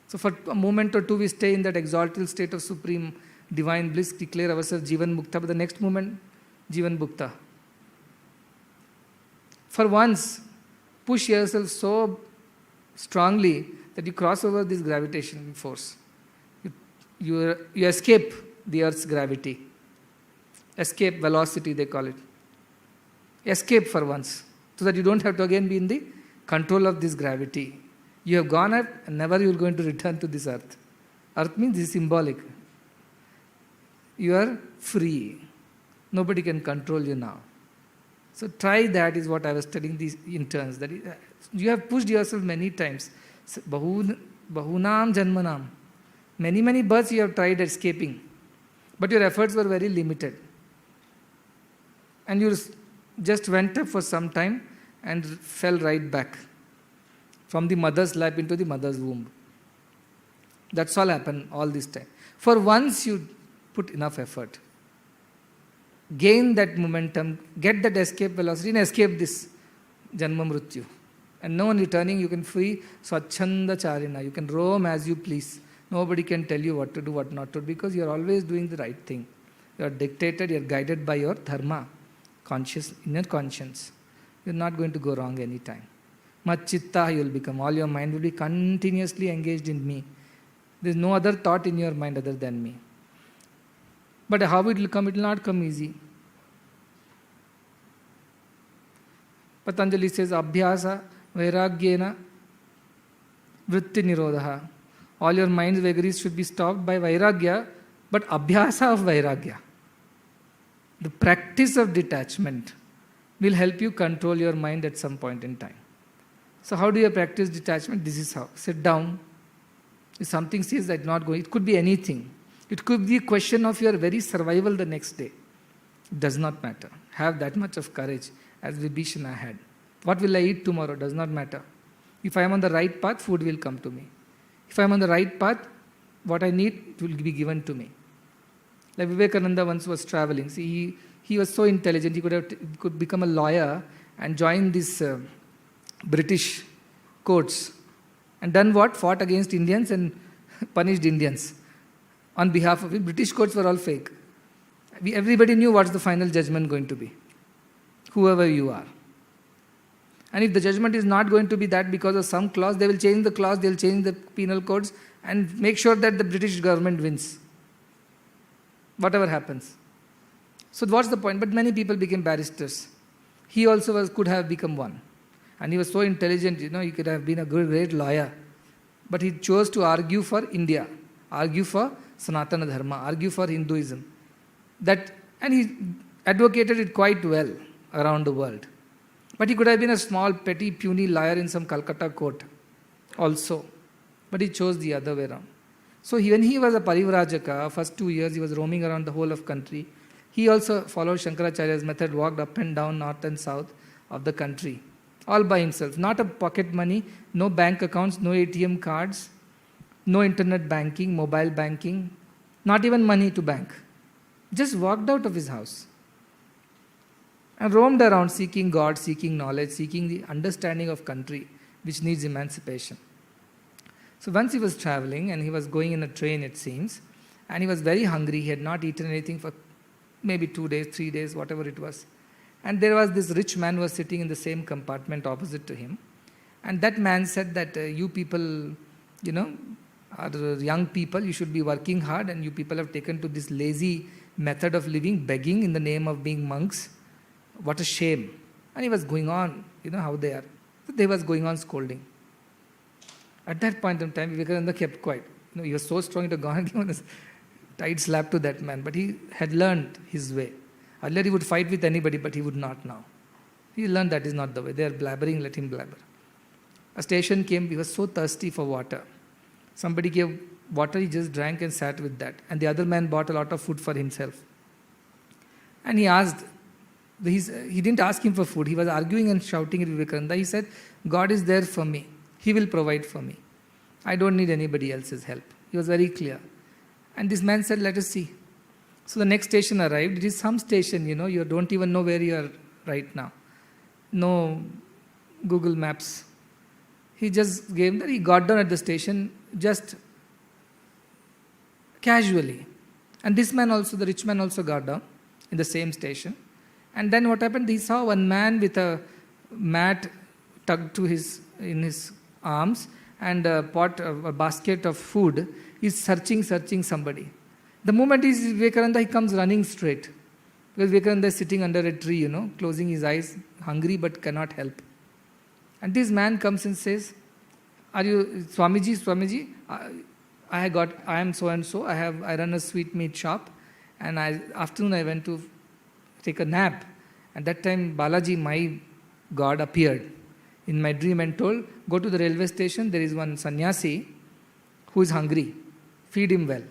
So for a moment or two, we stay in that exalted state of supreme divine bliss, declare ourselves Jivan Mukta, but the next moment, Jivan Bhukta. For once, push yourself so strongly that you cross over this gravitation force. You escape the earth's gravity. Escape velocity, they call it. Escape for once, so that you don't have to again be in the control of this gravity. You have gone up and never you are going to return to this earth. Earth means this is symbolic. You are free. Nobody can control you now. So try that, is what I was telling these interns. That you have pushed yourself many times. Bahunam janmanam. Many births you have tried escaping. But your efforts were very limited. And you just went up for some time and fell right back. From the mother's lap into the mother's womb. That's all happened all this time. For once you put enough effort. Gain that momentum, get that escape velocity and escape this Janma Mrityu. And no one returning, you can free Swachhanda Charina. You can roam as you please. Nobody can tell you what to do, what not to do, because you are always doing the right thing. You are dictated, you are guided by your dharma, inner conscience. You are not going to go wrong anytime. Machitta you will become. All your mind will be continuously engaged in me. There is no other thought in your mind other than me. But how it will come? It will not come easy. Patanjali says, Abhyasa Vairagyena Vritti Nirodha. All your mind's vagaries should be stopped by Vairagya, but Abhyasa of Vairagya. The practice of detachment will help you control your mind at some point in time. So how do you practice detachment? This is how. Sit down. If something says that not going, it could be anything. It could be a question of your very survival the next day. It does not matter. Have that much of courage as Vibhishana had. What will I eat tomorrow? Does not matter. If I am on the right path, food will come to me. If I am on the right path, what I need will be given to me. Like Vivekananda once was traveling. See, he was so intelligent, he could become a lawyer and join this British courts. And done what? Fought against Indians and punished Indians. On behalf of it, British courts were all fake. Everybody knew what's the final judgment going to be. Whoever you are. And if the judgment is not going to be that because of some clause, they will change the clause, they will change the penal codes and make sure that the British government wins. Whatever happens. So what's the point? But many people became barristers. He also could have become one. And he was so intelligent, he could have been a great lawyer. But he chose to argue for India, argue for Sanatana Dharma, argue for Hinduism. And he advocated it quite well around the world. But he could have been a small, petty, puny lawyer in some Calcutta court also. But he chose the other way around. So when he was a Parivrajaka, first 2 years he was roaming around the whole of country. He also followed Shankaracharya's method, walked up and down, north and south of the country. All by himself. Not a pocket money, no bank accounts, no ATM cards, no internet banking, mobile banking, not even money to bank. Just walked out of his house. And roamed around seeking God, seeking knowledge, seeking the understanding of country which needs emancipation. So once he was traveling and he was going in a train, it seems, and he was very hungry. He had not eaten anything for maybe 2 days, 3 days, whatever it was. And there was this rich man who was sitting in the same compartment opposite to him. And that man said that you people, are young people, you should be working hard, and you people have taken to this lazy method of living, begging in the name of being monks. What a shame. And he was going on, how they are. So they was going on scolding. At that point in time, Vivekananda kept quiet. He was so strong, he had gone and given a tight slap to that man. But he had learned his way. Earlier he would fight with anybody, but he would not now. He learned that is not the way. They are blabbering, let him blabber. A station came, he was so thirsty for water. Somebody gave water, he just drank and sat with that. And the other man bought a lot of food for himself. And he asked, he didn't ask him for food, he was arguing and shouting at Vivekananda. He said, God is there for me. He will provide for me. I don't need anybody else's help. He was very clear. And this man said, let us see. So the next station arrived. It is some station, you don't even know where you are right now. No Google Maps. He just gave that. He got down at the station just casually. And this man also, the rich man also got down in the same station. And then what happened? He saw one man with a mat tugged to in his arms and a basket of food. He's searching somebody. The moment he sees Vivekananda, he comes running straight. Because Vivekananda is sitting under a tree, closing his eyes, hungry but cannot help. And this man comes and says, are you Swamiji, I am so and so, I run a sweet meat shop, and afternoon I went to take a nap. And that time Balaji, my God, appeared in my dream and told, go to the railway station, there is one sannyasi who is hungry, feed him well.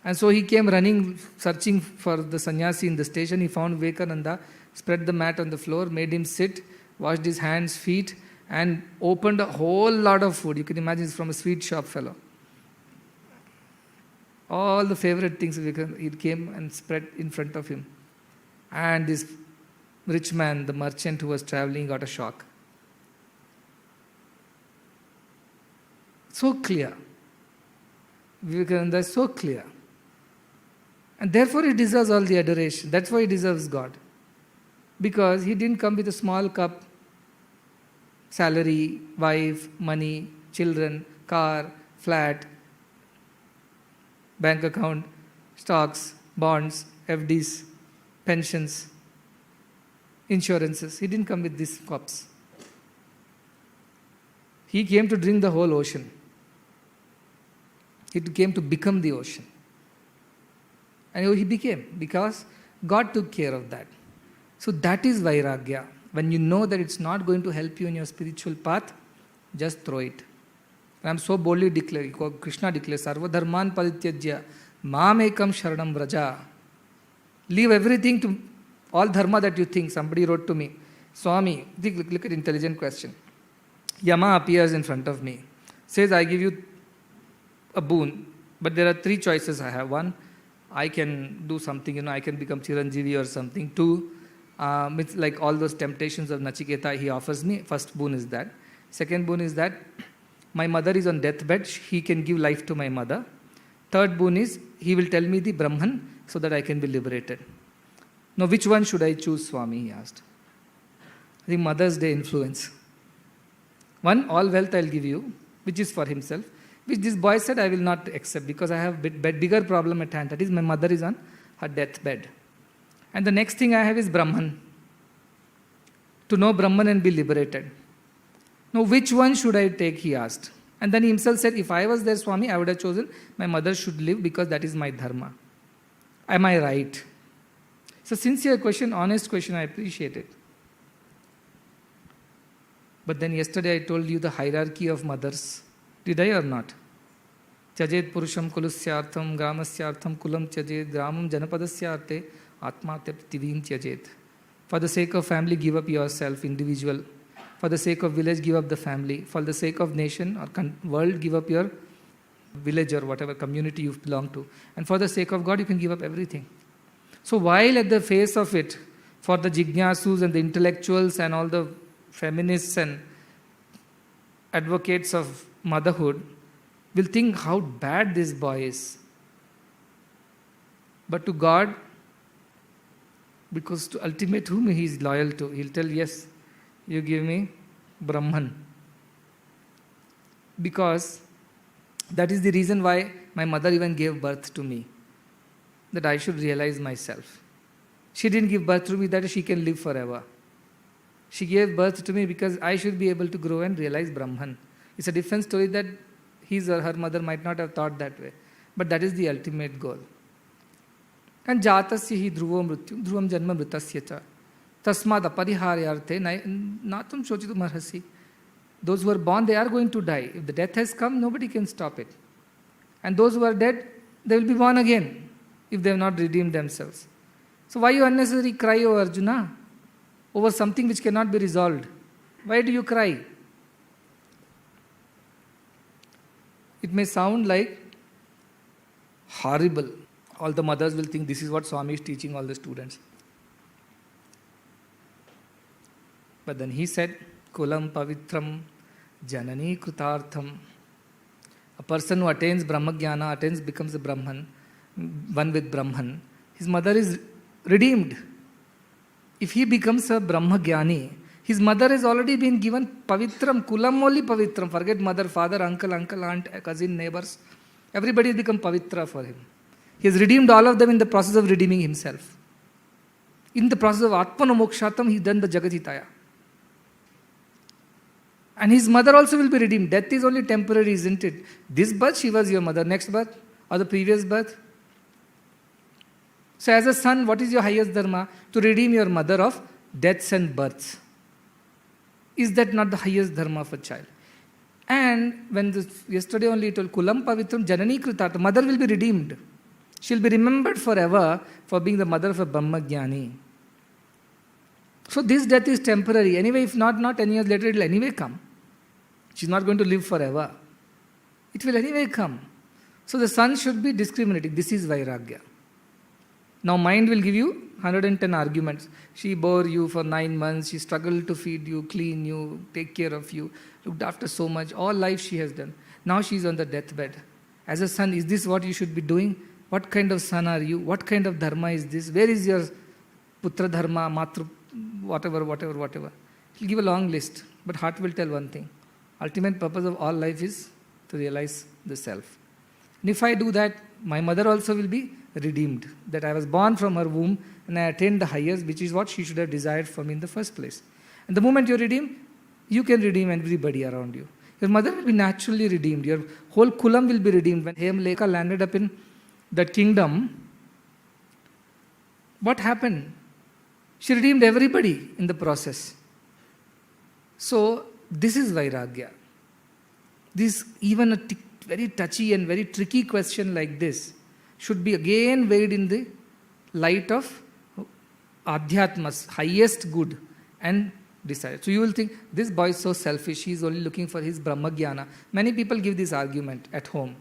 And so he came running, searching for the sannyasi in the station. He found Vivekananda, spread the mat on the floor, made him sit, washed his hands, feet, and opened a whole lot of food. You can imagine it's from a sweet shop fellow. All the favorite things, it came and spread in front of him. And this rich man, the merchant who was traveling, got a shock. So clear. Vivekananda is so clear. And therefore he deserves all the adoration. That's why he deserves God. Because he didn't come with a small cup, salary, wife, money, children, car, flat, bank account, stocks, bonds, FDs, pensions, insurances. He didn't come with these cups. He came to drink the whole ocean. He came to become the ocean. And he became, because God took care of that. So that is Vairagya. When you know that it's not going to help you in your spiritual path, just throw it. And I'm so boldly declaring, Krishna declares, Sarva dharman parityajya mam ekam sharanam vraja. Leave everything to all dharma that you think. Somebody wrote to me, Swami, look at intelligent question. Yama appears in front of me, says, I give you a boon, but there are 3 choices I have. 1, I can do something, I can become Chiranjeevi or something. 2, it's like all those temptations of Nachiketa he offers me. First boon is that. Second boon is that my mother is on deathbed, he can give life to my mother. Third boon is he will tell me the Brahman so that I can be liberated. Now which one should I choose, Swami, he asked. The Mother's Day influence. 1, all wealth I'll give you, which is for himself, which this boy said I will not accept because I have a bigger problem at hand. That is, my mother is on her deathbed. And the next thing I have is Brahman. To know Brahman and be liberated. Now which one should I take, he asked. And then he himself said, if I was there, Swami, I would have chosen my mother should live because that is my dharma. Am I right? It's a sincere question, honest question, I appreciate it. But then yesterday I told you the hierarchy of mothers. Did I or not? Tyajet purusham kulusyartham gramasyartham kulam tyajet gramam janapadasyarte atmatya prithivim tyajet. For the sake of family, give up yourself, individual. For the sake of village, give up the family. For the sake of nation or world, give up your village or whatever community you belong to. And for the sake of God, you can give up everything. So while at the face of it, for the jignasus and the intellectuals and all the feminists and advocates of motherhood will think how bad this boy is. But to God, Because to ultimate whom he is loyal to, he'll tell, yes, you give me Brahman. Because that is the reason why my mother even gave birth to me, that I should realize myself. She didn't give birth to me that she can live forever. She gave birth to me because I should be able to grow and realize Brahman. It's a different story that his or her mother might not have thought that way. But that is the ultimate goal. And jatasya hi dhruvam mrityum, dhruvam janma mritasya cha. Tasmad apariharyarthe natum shochitum arhasi. Those who are born, they are going to die. If the death has come, nobody can stop it. And those who are dead, they will be born again if they have not redeemed themselves. So why you unnecessarily cry, O Arjuna, over something which cannot be resolved? Why do you cry? It may sound like horrible. All the mothers will think this is what Swami is teaching all the students. But then he said, Kulam pavitram janani krutartham. A person who attains Brahmagyana, becomes a Brahman, one with Brahman, his mother is redeemed. If he becomes a Brahmagyani, his mother has already been given pavitram, kulam only pavitram. Forget mother, father, uncle, aunt, cousin, neighbors. Everybody has become pavitra for him. He has redeemed all of them in the process of redeeming himself. In the process of Atmana Mokshatam, he has done the Jagatitaya. And his mother also will be redeemed. Death is only temporary, isn't it? This birth, she was your mother. Next birth, or the previous birth. So as a son, what is your highest dharma? To redeem your mother of deaths and births. Is that not the highest dharma of a child? And when yesterday only it told, Kulam pavitram janani krutartha, mother will be redeemed. She will be remembered forever for being the mother of a Brahmagyani. So this death is temporary. Anyway, if not 10 years later, it will anyway come. She's not going to live forever. It will anyway come. So the son should be discriminating. This is Vairagya. Now mind will give you 110 arguments. She bore you for 9 months. She struggled to feed you, clean you, take care of you, looked after so much. All life she has done. Now she is on the deathbed. As a son, is this what you should be doing? What kind of son are you? What kind of dharma is this? Where is your putra dharma, matra, whatever? He'll give a long list. But heart will tell one thing. Ultimate purpose of all life is to realize the self. And if I do that, my mother also will be redeemed. That I was born from her womb and I attained the highest, which is what she should have desired for me in the first place. And the moment you redeem, you can redeem everybody around you. Your mother will be naturally redeemed. Your whole kulam will be redeemed. When Hemleka landed up in that kingdom, what happened? She redeemed everybody in the process. So, this is Vairagya. This, even a very touchy and very tricky question like this should be again weighed in the light of Adhyatma's highest good and decide. So you will think, this boy is so selfish, he is only looking for his Brahmagyana. Many people give this argument at home.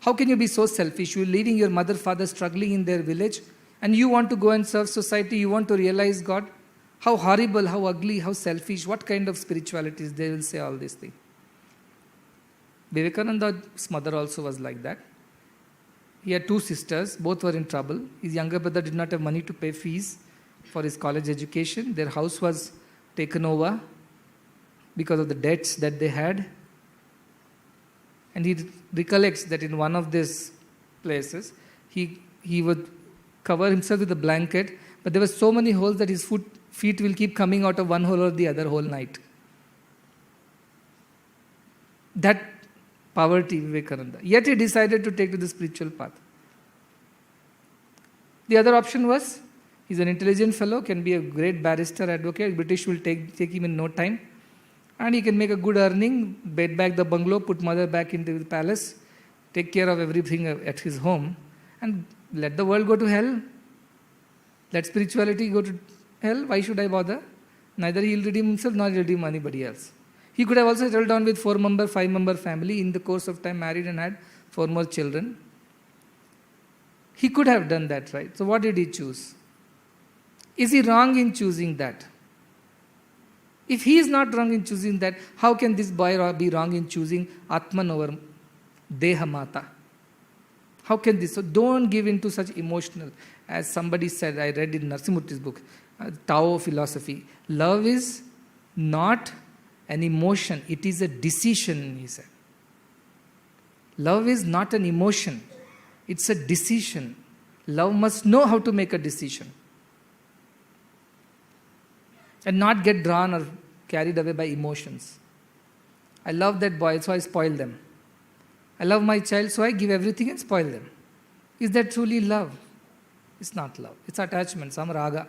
How can you be so selfish? You are leaving your mother, father struggling in their village and you want to go and serve society, you want to realize God. How horrible, how ugly, how selfish, what kind of spirituality is, they will say all these things. Vivekananda's mother also was like that. He had 2 sisters, both were in trouble. His younger brother did not have money to pay fees for his college education. Their house was taken over because of the debts that they had. And he recollects that in one of these places, he would cover himself with a blanket, but there were so many holes that his feet will keep coming out of one hole or the other whole night. That poverty, Vivekananda. Yet he decided to take to the spiritual path. The other option was, he's an intelligent fellow, can be a great barrister, advocate. British will take him in no time. And he can make a good earning, bed back the bungalow, put mother back into the palace, take care of everything at his home, and let the world go to hell. Let spirituality go to hell. Why should I bother? Neither he will redeem himself nor redeem anybody else. He could have also settled down with 4-member, 5-member family, in the course of time married and had 4 more children. He could have done that, right? So what did he choose? Is he wrong in choosing that? If he is not wrong in choosing that, how can this boy be wrong in choosing Atman over Deha Mata? How can this? So don't give in to such emotional. As somebody said, I read in Narasimhamurthy's book, Tao philosophy, love is not an emotion, it is a decision, he said. Love is not an emotion, it's a decision. Love must know how to make a decision and not get drawn or carried away by emotions. I love that boy, so I spoil them. I love my child, so I give everything and spoil them. Is that truly love? It's not love. It's attachment, some raga.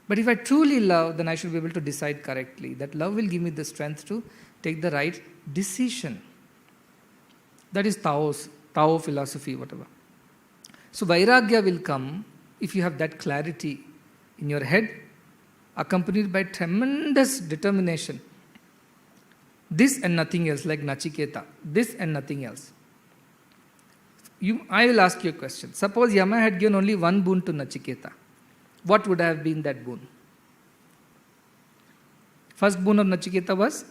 But if I truly love, then I should be able to decide correctly. That love will give me the strength to take the right decision. That is Tao philosophy, whatever. So Vairagya will come if you have that clarity in your head, accompanied by tremendous determination. This and nothing else, like Nachiketa. This and nothing else. I will ask you a question. Suppose Yama had given only one boon to Nachiketa. What would have been that boon? First boon of Nachiketa was,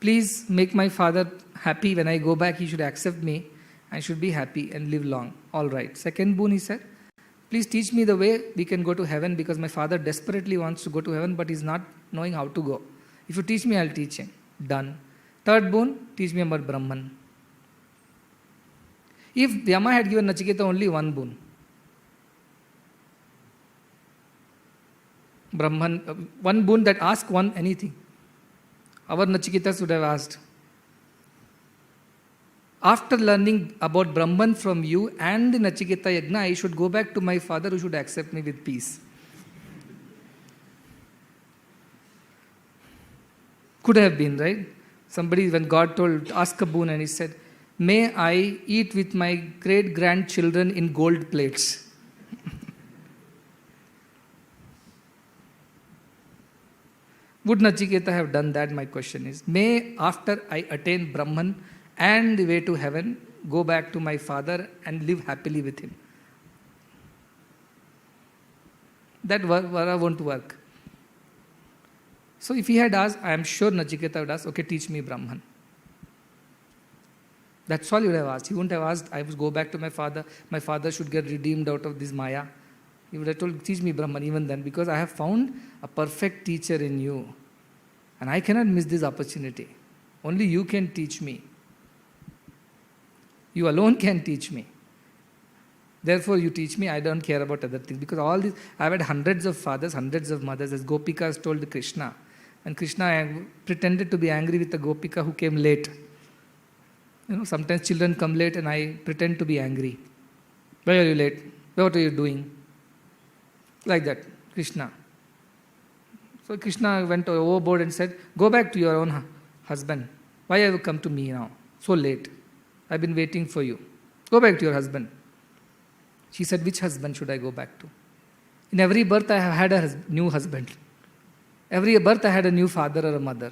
please make my father happy. When I go back, he should accept me. I should be happy and live long. All right. Second boon, he said, please teach me the way we can go to heaven, because my father desperately wants to go to heaven, but he's not knowing how to go. If you teach me, I'll teach him. Done. Third boon, teach me about Brahman. If Yama had given Nachiketa only one boon, Brahman, one boon that ask one anything, our Nachiketas would have asked, after learning about Brahman from you and the Nachiketa Yajna, I should go back to my father who should accept me with peace. Could have been, right? Somebody, when God told, ask a boon, and he said, may I eat with my great-grandchildren in gold plates. Would Nachiketa have done that? My question is, may after I attain Brahman and the way to heaven, go back to my father and live happily with him. That Vara won't work. So if he had asked, I am sure Nachiketa would ask, okay, teach me Brahman. That's all he would have asked. He wouldn't have asked, I would go back to my father should get redeemed out of this Maya. He would have told, teach me Brahman even then, because I have found a perfect teacher in you. And I cannot miss this opportunity. Only you can teach me. You alone can teach me. Therefore, you teach me, I don't care about other things. Because all these, I've had hundreds of fathers, hundreds of mothers, as Gopikas told Krishna. And Krishna pretended to be angry with the Gopika who came late. Sometimes children come late and I pretend to be angry. Why are you late? What are you doing? Like that, Krishna. So Krishna went overboard and said, go back to your own husband. Why have you come to me now? So late. I've been waiting for you. Go back to your husband. She said, which husband should I go back to? In every birth I have had a new husband. Every birth I had a new father or a mother.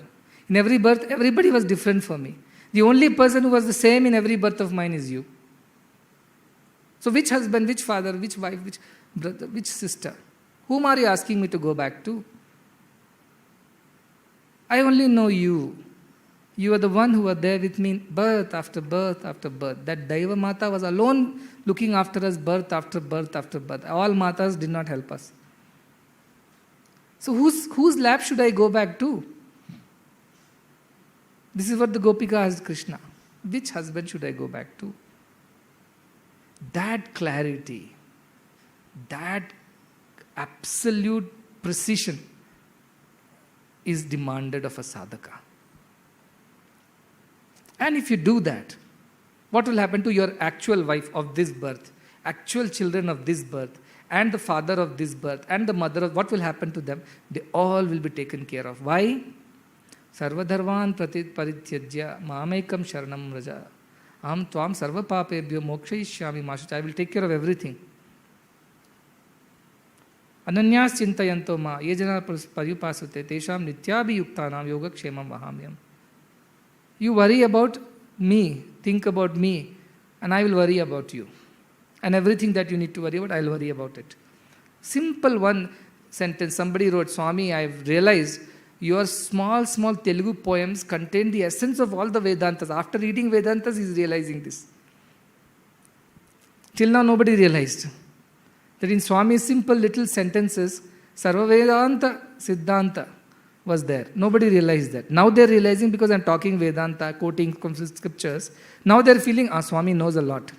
In every birth, everybody was different for me. The only person who was the same in every birth of mine is you. So which husband, which father, which wife, which brother, which sister? Whom are you asking me to go back to? I only know you. You are the one who are there with me birth after birth after birth. That Daiva Mata was alone looking after us birth after birth after birth. All Matas did not help us. So whose lap should I go back to? This is what the Gopika asked Krishna. Which husband should I go back to? That clarity, that absolute precision is demanded of a sadhaka. And if you do that, what will happen to your actual wife of this birth, actual children of this birth, and the father of this birth, and the mother of, what will happen to them? They all will be taken care of. Why? Sarvadharvan parityajya mamekam sharanam raja. Aham tvam sarva papebhyo mokshayishyami mashucha. I will take care of everything. Ananyas chintayanto ma yejana paryupasute tesham nityabhi yuktanam yogakshemam vahamyam. You worry about me, think about me, and I will worry about you. And everything that you need to worry about, I will worry about it. Simple one sentence. Somebody wrote, Swami, I have realized your small Telugu poems contain the essence of all the Vedantas. After reading Vedantas, he is realizing this. Till now nobody realized that in Swami's simple little sentences, Sarva Vedanta Siddhanta was there. Nobody realized that. Now they're realizing because I'm talking Vedanta, quoting scriptures. Now they're feeling, Swami knows a lot.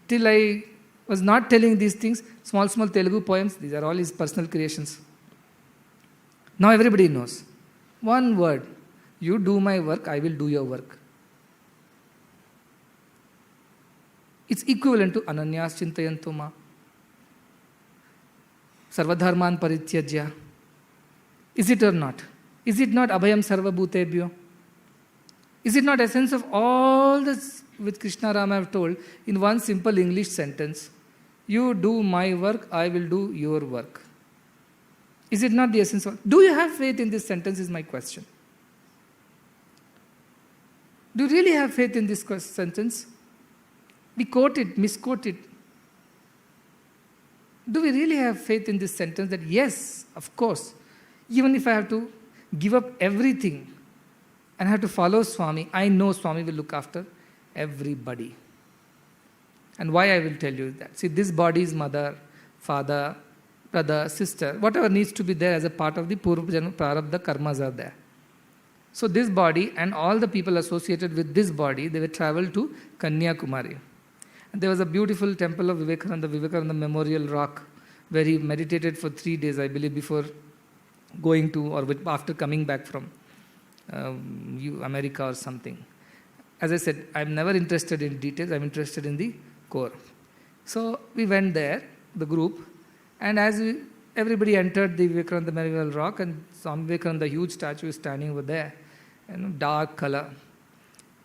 Till I was not telling these things, small Telugu poems, these are all his personal creations. Now everybody knows. One word, you do my work, I will do your work. It's equivalent to Ananyas Chintayantu Ma. Sarvadharman Parityajya. Is it or not? Is it not Abhayam Sarva Bhutebhyo? Is it not essence of all this which Krishna Rama have told in one simple English sentence? You do my work, I will do your work. Is it not the essence of... Do you have faith in this sentence is my question. Do you really have faith in this sentence? We quote it, misquote it. Do we really have faith in this sentence that yes, of course, even if I have to give up everything and have to follow Swami, I know Swami will look after everybody. And why I will tell you that. See, this body is mother, father, brother, sister, whatever needs to be there as a part of the Purva Janma Prarabdha karmas are there. So this body and all the people associated with this body, they will travel to Kanyakumari. And there was a beautiful temple of Vivekananda Memorial Rock, where he meditated for 3 days, I believe, before going to or after coming back from America or something. As I said, I'm never interested in details, I'm interested in the core. So we went there, the group, and as everybody entered the Vivekananda Memorial Rock, and Swami Vivekananda, huge statue, is standing over there, dark color.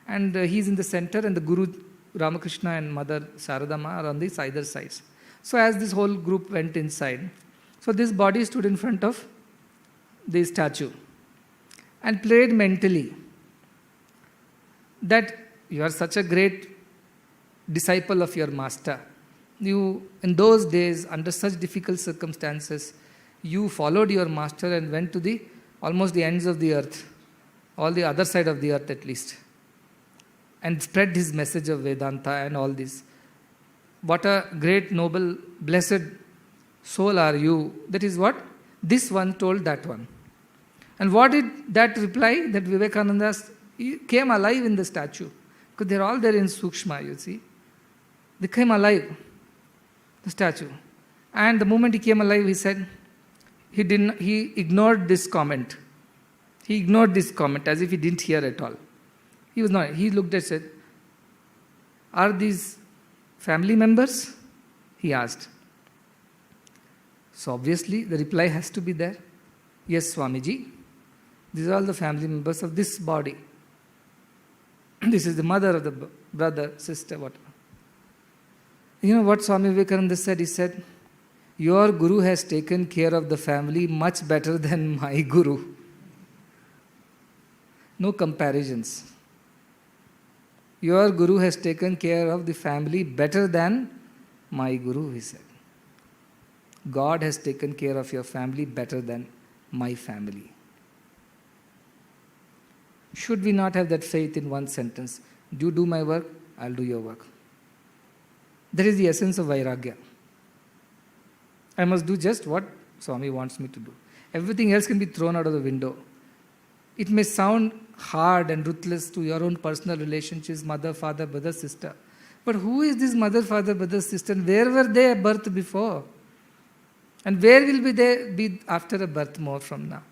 And he's in the center, and the Guru Ramakrishna and Mother Saradama are on the either sides. So as this whole group went inside, so this body stood in front of the statue and prayed mentally that you are such a great disciple of your master. You, in those days, under such difficult circumstances, you followed your master and went to the almost the ends of the earth, all the other side of the earth at least, and spread his message of Vedanta and all this. What a great, noble, blessed soul are you. That is what this one told that one. And what did that reply? That Vivekananda came alive in the statue. Because they're all there in Sukshma, you see. They came alive, the statue. And the moment he came alive, he said, he ignored this comment. He ignored this comment as if he didn't hear at all. He was not. He looked and said, are these family members? He asked. So obviously the reply has to be there. Yes, Swamiji. These are all the family members of this body. This is the mother of the brother, sister, whatever. You know what Swami Vivekananda said? He said, your Guru has taken care of the family much better than my Guru. No comparisons. Your Guru has taken care of the family better than my Guru, he said. God has taken care of your family better than my family. Should we not have that faith in one sentence? You do my work, I'll do your work. That is the essence of Vairagya. I must do just what Swami wants me to do. Everything else can be thrown out of the window. It may sound hard and ruthless to your own personal relationships, mother, father, brother, sister. But who is this mother, father, brother, sister? And where were they at birth before? And where will they be after a birth more from now?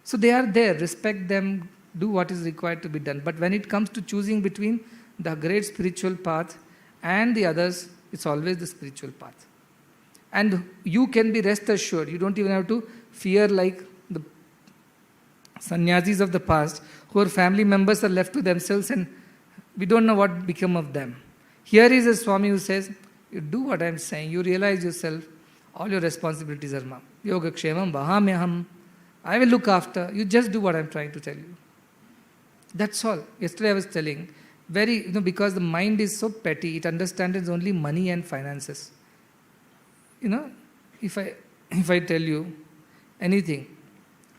So they are there. Respect them. Do what is required to be done. But when it comes to choosing between the great spiritual path and the others, it's always the spiritual path. And you can be rest assured. You don't even have to fear like the sannyasis of the past, who are family members are left to themselves and we don't know what become of them. Here is a Swami who says, you do what I am saying, you realize yourself, all your responsibilities are ma'am. Yoga kshemam vahamyaham. I will look after. You just do what I am trying to tell you. That's all. Yesterday I was telling, because the mind is so petty, it understands only money and finances. If I tell you anything,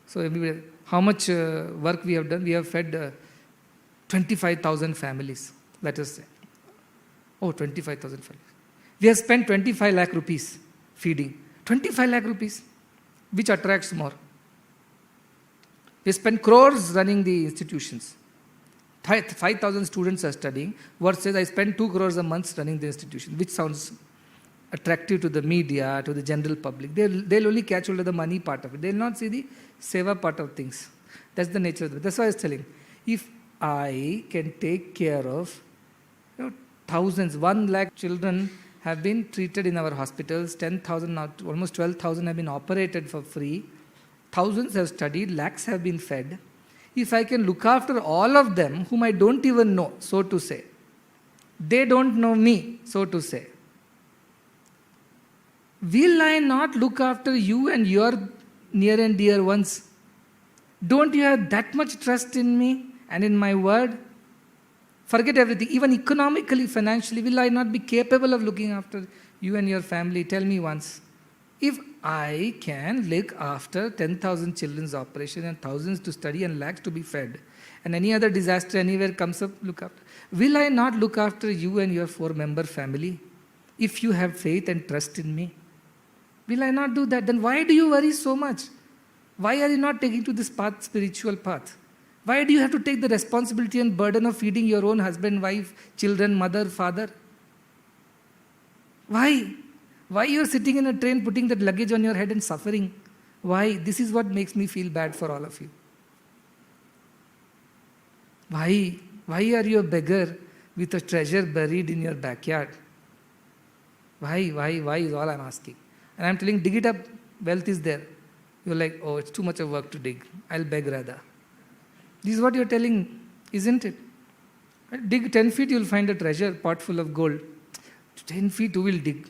so everybody, how much work we have done? We have fed 25,000 families, let us say. Oh, 25,000 followers. We have spent 25 lakh rupees feeding. 25 lakh rupees. Which attracts more? We spend crores running the institutions. 5,000 students are studying. Versus I spend 2 crores a month running the institution. Which sounds attractive to the media, to the general public. They'll only catch hold of the money part of it. They'll not see the seva part of things. That's the nature of it. That's why I was telling. If I can take care of thousands, 1 lakh children have been treated in our hospitals, 10,000, now almost 12,000 have been operated for free, thousands have studied, lakhs have been fed. If I can look after all of them whom I don't even know, so to say, they don't know me, so to say, will I not look after you and your near and dear ones? Don't you have that much trust in me and in my word? Forget everything. Even economically, financially, will I not be capable of looking after you and your family? Tell me once. If I can look after 10,000 children's operation and thousands to study and lakhs to be fed, and any other disaster anywhere comes up, look after. Will I not look after you and your 4-member family? If you have faith and trust in me, will I not do that? Then why do you worry so much? Why are you not taking to this path, spiritual path? Why do you have to take the responsibility and burden of feeding your own husband, wife, children, mother, father? Why? Why you are sitting in a train putting that luggage on your head and suffering? Why? This is what makes me feel bad for all of you. Why? Why are you a beggar with a treasure buried in your backyard? Why? Why is all I'm asking. And I'm telling, dig it up, wealth is there. You're like, oh, it's too much of work to dig. I'll beg rather. This is what you're telling, isn't it? Dig 10 feet, you'll find a treasure pot full of gold. 10 feet, who will dig?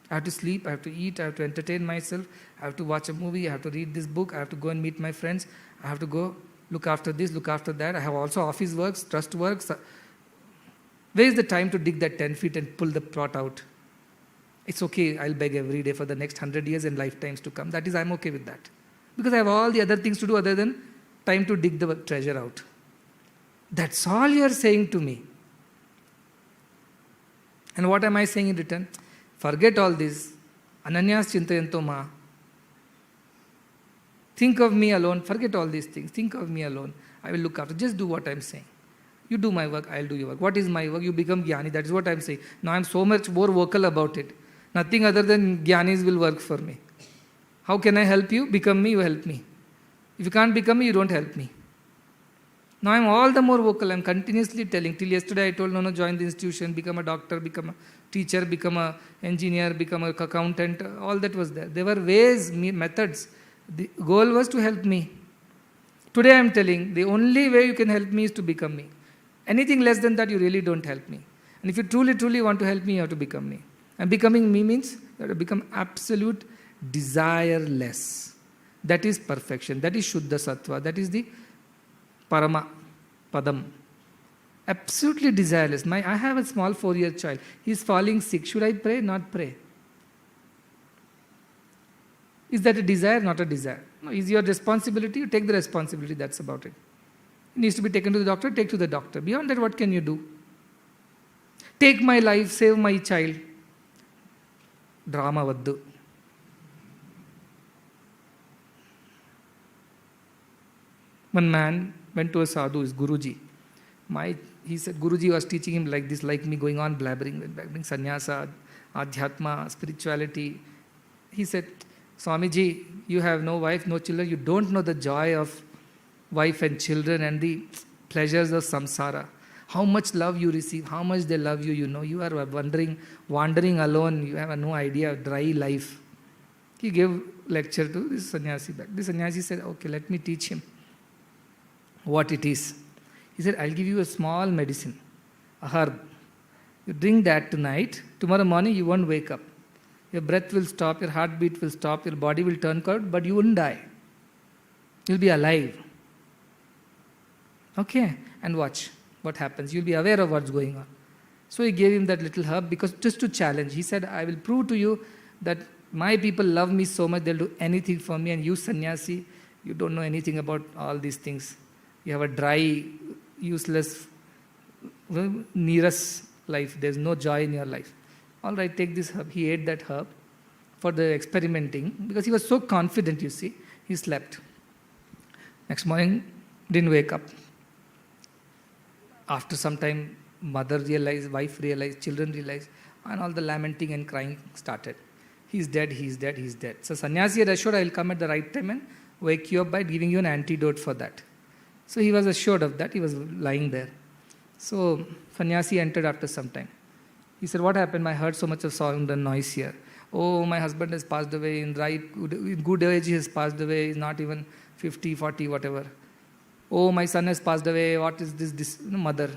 I have to sleep, I have to eat, I have to entertain myself, I have to watch a movie, I have to read this book, I have to go and meet my friends, I have to go look after this, look after that. I have also office works, trust works. Where is the time to dig that 10 feet and pull the pot out? It's okay, I'll beg every day for the next 100 years and lifetimes to come. That is, I'm okay with that. Because I have all the other things to do other than time to dig the treasure out. That's all you're saying to me. And what am I saying in return? Forget all this. Ananyas chintayanto ma. Think of me alone. Forget all these things. Think of me alone. I will look after. Just do what I'm saying. You do my work, I'll do your work. What is my work? You become Jnani. That is what I'm saying. Now I'm so much more vocal about it. Nothing other than Jnanis will work for me. How can I help you? Become me, you help me. If you can't become me, you don't help me. Now I'm all the more vocal. I'm continuously telling. Till yesterday I told, no, join the institution, become a doctor, become a teacher, become an engineer, become an accountant. All that was there. There were ways, methods. The goal was to help me. Today I'm telling, the only way you can help me is to become me. Anything less than that, you really don't help me. And if you truly want to help me, you have to become me. And becoming me means you have to become absolute desireless. That is perfection. That is Shuddha Sattva. That is the Parama Padam. Absolutely desireless. I have a small 4-year child. He is falling sick. Should I pray? Not pray. Is that a desire? Not a desire. No, is your responsibility? You take the responsibility. That's about it. It needs to be taken to the doctor. Take to the doctor. Beyond that, what can you do? Take my life. Save my child. Drama vaddu. One man went to a sadhu, his Guruji. He said, Guruji was teaching him like this, like me, going on blabbering, sannyasa, adhyatma, spirituality. He said, Swamiji, you have no wife, no children. You don't know the joy of wife and children and the pleasures of samsara. How much love you receive, how much they love you, you know. You are wandering alone. You have no idea, dry life. He gave lecture to this sannyasi back. This sannyasi said, okay, let me teach him what it is. He said, I'll give you a small medicine, a herb. You drink that tonight. Tomorrow morning you won't wake up. Your breath will stop, your heartbeat will stop, your body will turn cold, but you won't die. You'll be alive. Okay? And watch what happens. You'll be aware of what's going on. So he gave him that little herb because just to challenge. He said, I will prove to you that my people love me so much, they'll do anything for me, and you sannyasi, you don't know anything about all these things. You have a dry, useless, neerus life. There's no joy in your life. All right, take this herb. He ate that herb for the experimenting because he was so confident, you see. He slept. Next morning, didn't wake up. After some time, mother realized, wife realized, children realized, and all the lamenting and crying started. He's dead, he's dead, he's dead. So sannyasi had assured, I will come at the right time and wake you up by giving you an antidote for that. So he was assured of that. He was lying there. So sannyasi entered after some time. He said, what happened? I heard so much of sound and noise here. Oh, my husband has passed away in good age. He has passed away. He's not even 50, 40, whatever. Oh, my son has passed away. What is this mother?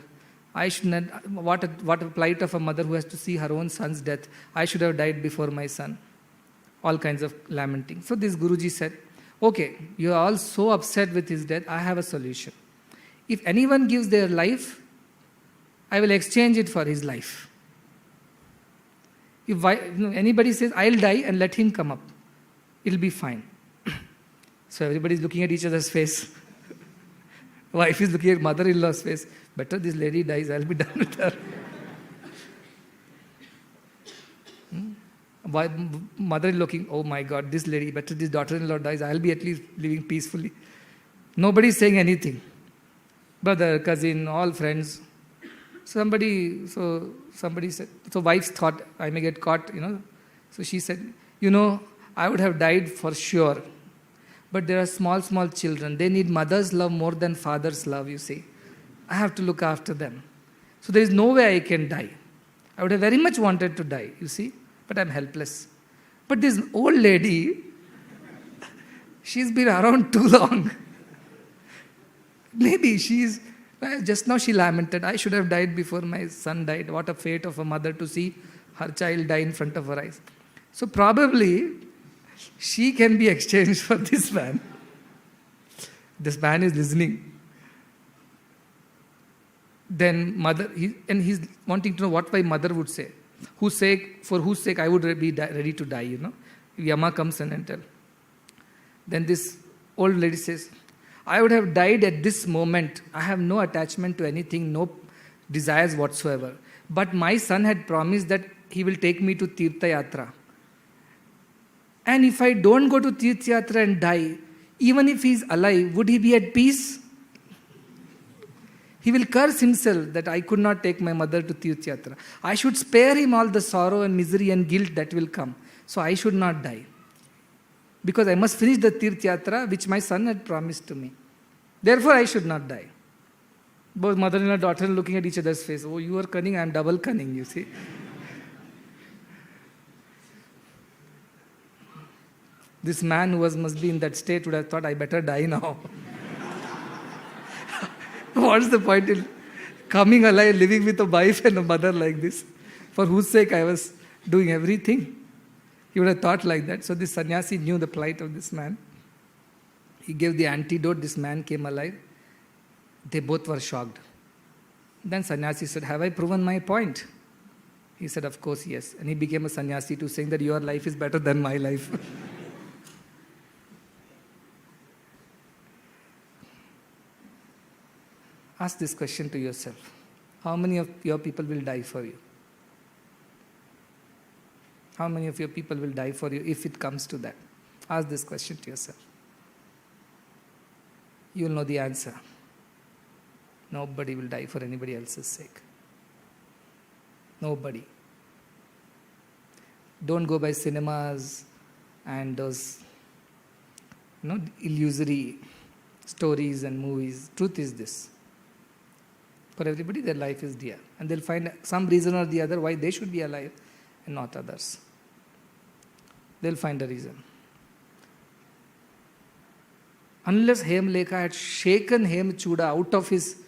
I should not, what a plight of a mother who has to see her own son's death. I should have died before my son. All kinds of lamenting. So this Guruji said, okay, you are all so upset with his death. I have a solution. If anyone gives their life, I will exchange it for his life. If anybody says, I'll die and let him come up, it'll be fine. So everybody's looking at each other's face. Wife is looking at mother-in-law's face. Better this lady dies, I'll be done with her. Mother is looking, oh my God, this lady, better this daughter-in-law dies, I'll be at least living peacefully. Nobody is saying anything. Brother, cousin, all friends. Somebody said, so wives thought, I may get caught, So she said, I would have died for sure. But there are small children. They need mother's love more than father's love, you see. I have to look after them. So there is no way I can die. I would have very much wanted to die, you see. But I'm helpless. But this old lady, she's been around too long. Maybe just now she lamented, I should have died before my son died. What a fate of a mother to see her child die in front of her eyes. So probably she can be exchanged for this man. This man is listening. Then mother, he's wanting to know what my mother would say. For whose sake I would be ready to die, If Yama comes in and tell. Then this old lady says, I would have died at this moment. I have no attachment to anything, no desires whatsoever. But my son had promised that he will take me to Tirtha Yatra. And if I don't go to Tirtha Yatra and die, even if he is alive, would he be at peace? He will curse himself that I could not take my mother to Tirtha Yatra. I should spare him all the sorrow and misery and guilt that will come. So I should not die. Because I must finish the Tirtha Yatra which my son had promised to me. Therefore I should not die. Both mother-in-law and daughter looking at each other's face. Oh, you are cunning, I am double cunning, you see. This man who must be in that state would have thought, I better die now. What's the point in coming alive, living with a wife and a mother like this? For whose sake I was doing everything. He would have thought like that. So this sannyasi knew the plight of this man. He gave the antidote, this man came alive. They both were shocked. Then sannyasi said, have I proven my point? He said, of course, yes. And he became a sannyasi to saying that your life is better than my life. Ask this question to yourself. How many of your people will die for you? How many of your people will die for you if it comes to that? Ask this question to yourself. You will know the answer. Nobody will die for anybody else's sake. Nobody. Don't go by cinemas and those illusory stories and movies. Truth is this. For everybody, their life is dear. And they'll find some reason or the other why they should be alive and not others. They'll find a reason. Unless Hemlekha had shaken Hemchuda out of his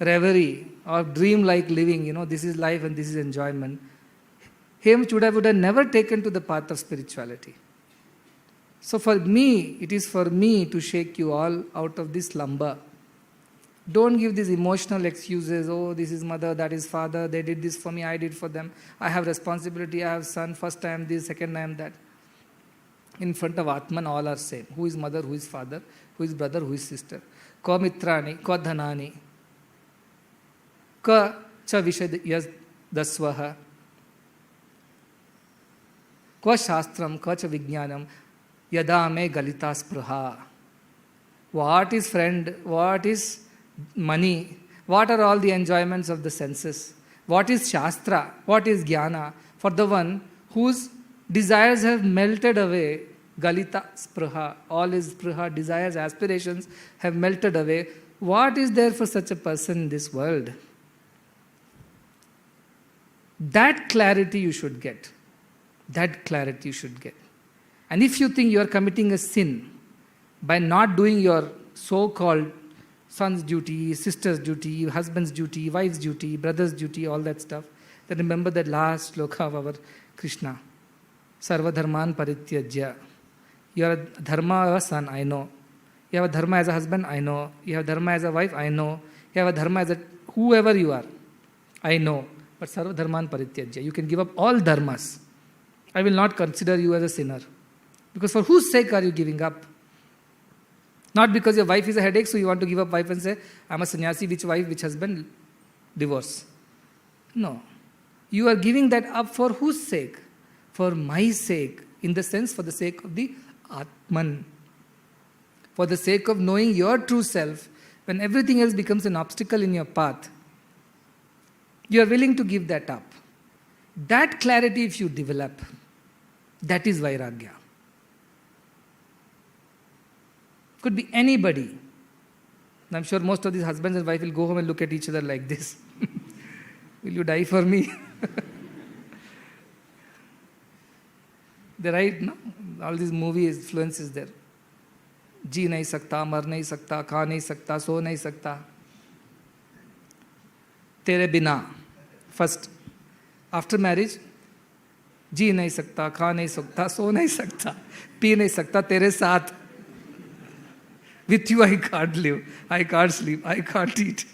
reverie or dream-like living, this is life and this is enjoyment, Hemchuda would have never taken to the path of spirituality. So for me, it is for me to shake you all out of this slumber. Don't give these emotional excuses, oh, this is mother, that is father, they did this for me, I did for them. I have responsibility, I have son, first I am this, second I am that. In front of Atman, all are same. Who is mother, who is father, who is brother, who is sister. Ko mitrani, ko dhanani, ka cha vishad dasvaha. Kva shastram, kva cha vijnanam, yada me galita spruha. What is friend? What is money? What are all the enjoyments of the senses? What is shastra? What is jnana? For the one whose desires have melted away, galita spruha, all his spruha, desires, aspirations have melted away. What is there for such a person in this world? That clarity you should get. That clarity you should get. And if you think you are committing a sin by not doing your so-called son's duty, sister's duty, husband's duty, wife's duty, brother's duty, all that stuff, then remember that last sloka of our Krishna. Sarva dharman parityajya. You are a dharma of a son, I know. You have a dharma as a husband, I know. You have dharma as a wife, I know. You have a dharma as a whoever you are, I know. But sarva dharman parityajya. You can give up all dharmas. I will not consider you as a sinner. Because for whose sake are you giving up? Not because your wife is a headache, so you want to give up wife and say, I'm a sannyasi, which wife, which husband, divorce. No. You are giving that up for whose sake? For my sake. In the sense, for the sake of the Atman. For the sake of knowing your true self, when everything else becomes an obstacle in your path, you are willing to give that up. That clarity, if you develop, that is Vairagya. Could be anybody. I'm sure most of these husbands and wives will go home and look at each other like this. Will you die for me? They're right, no? All these movie influence is there. जी नहीं सकता, मर नहीं सकता, खा नहीं सकता, सो नहीं सकता. तेरे बिना. First, after marriage, जी नहीं सकता, खा नहीं सकता, सो नहीं सकता, पी नहीं सकता, तेरे साथ. With you I can't live, I can't sleep, I can't eat.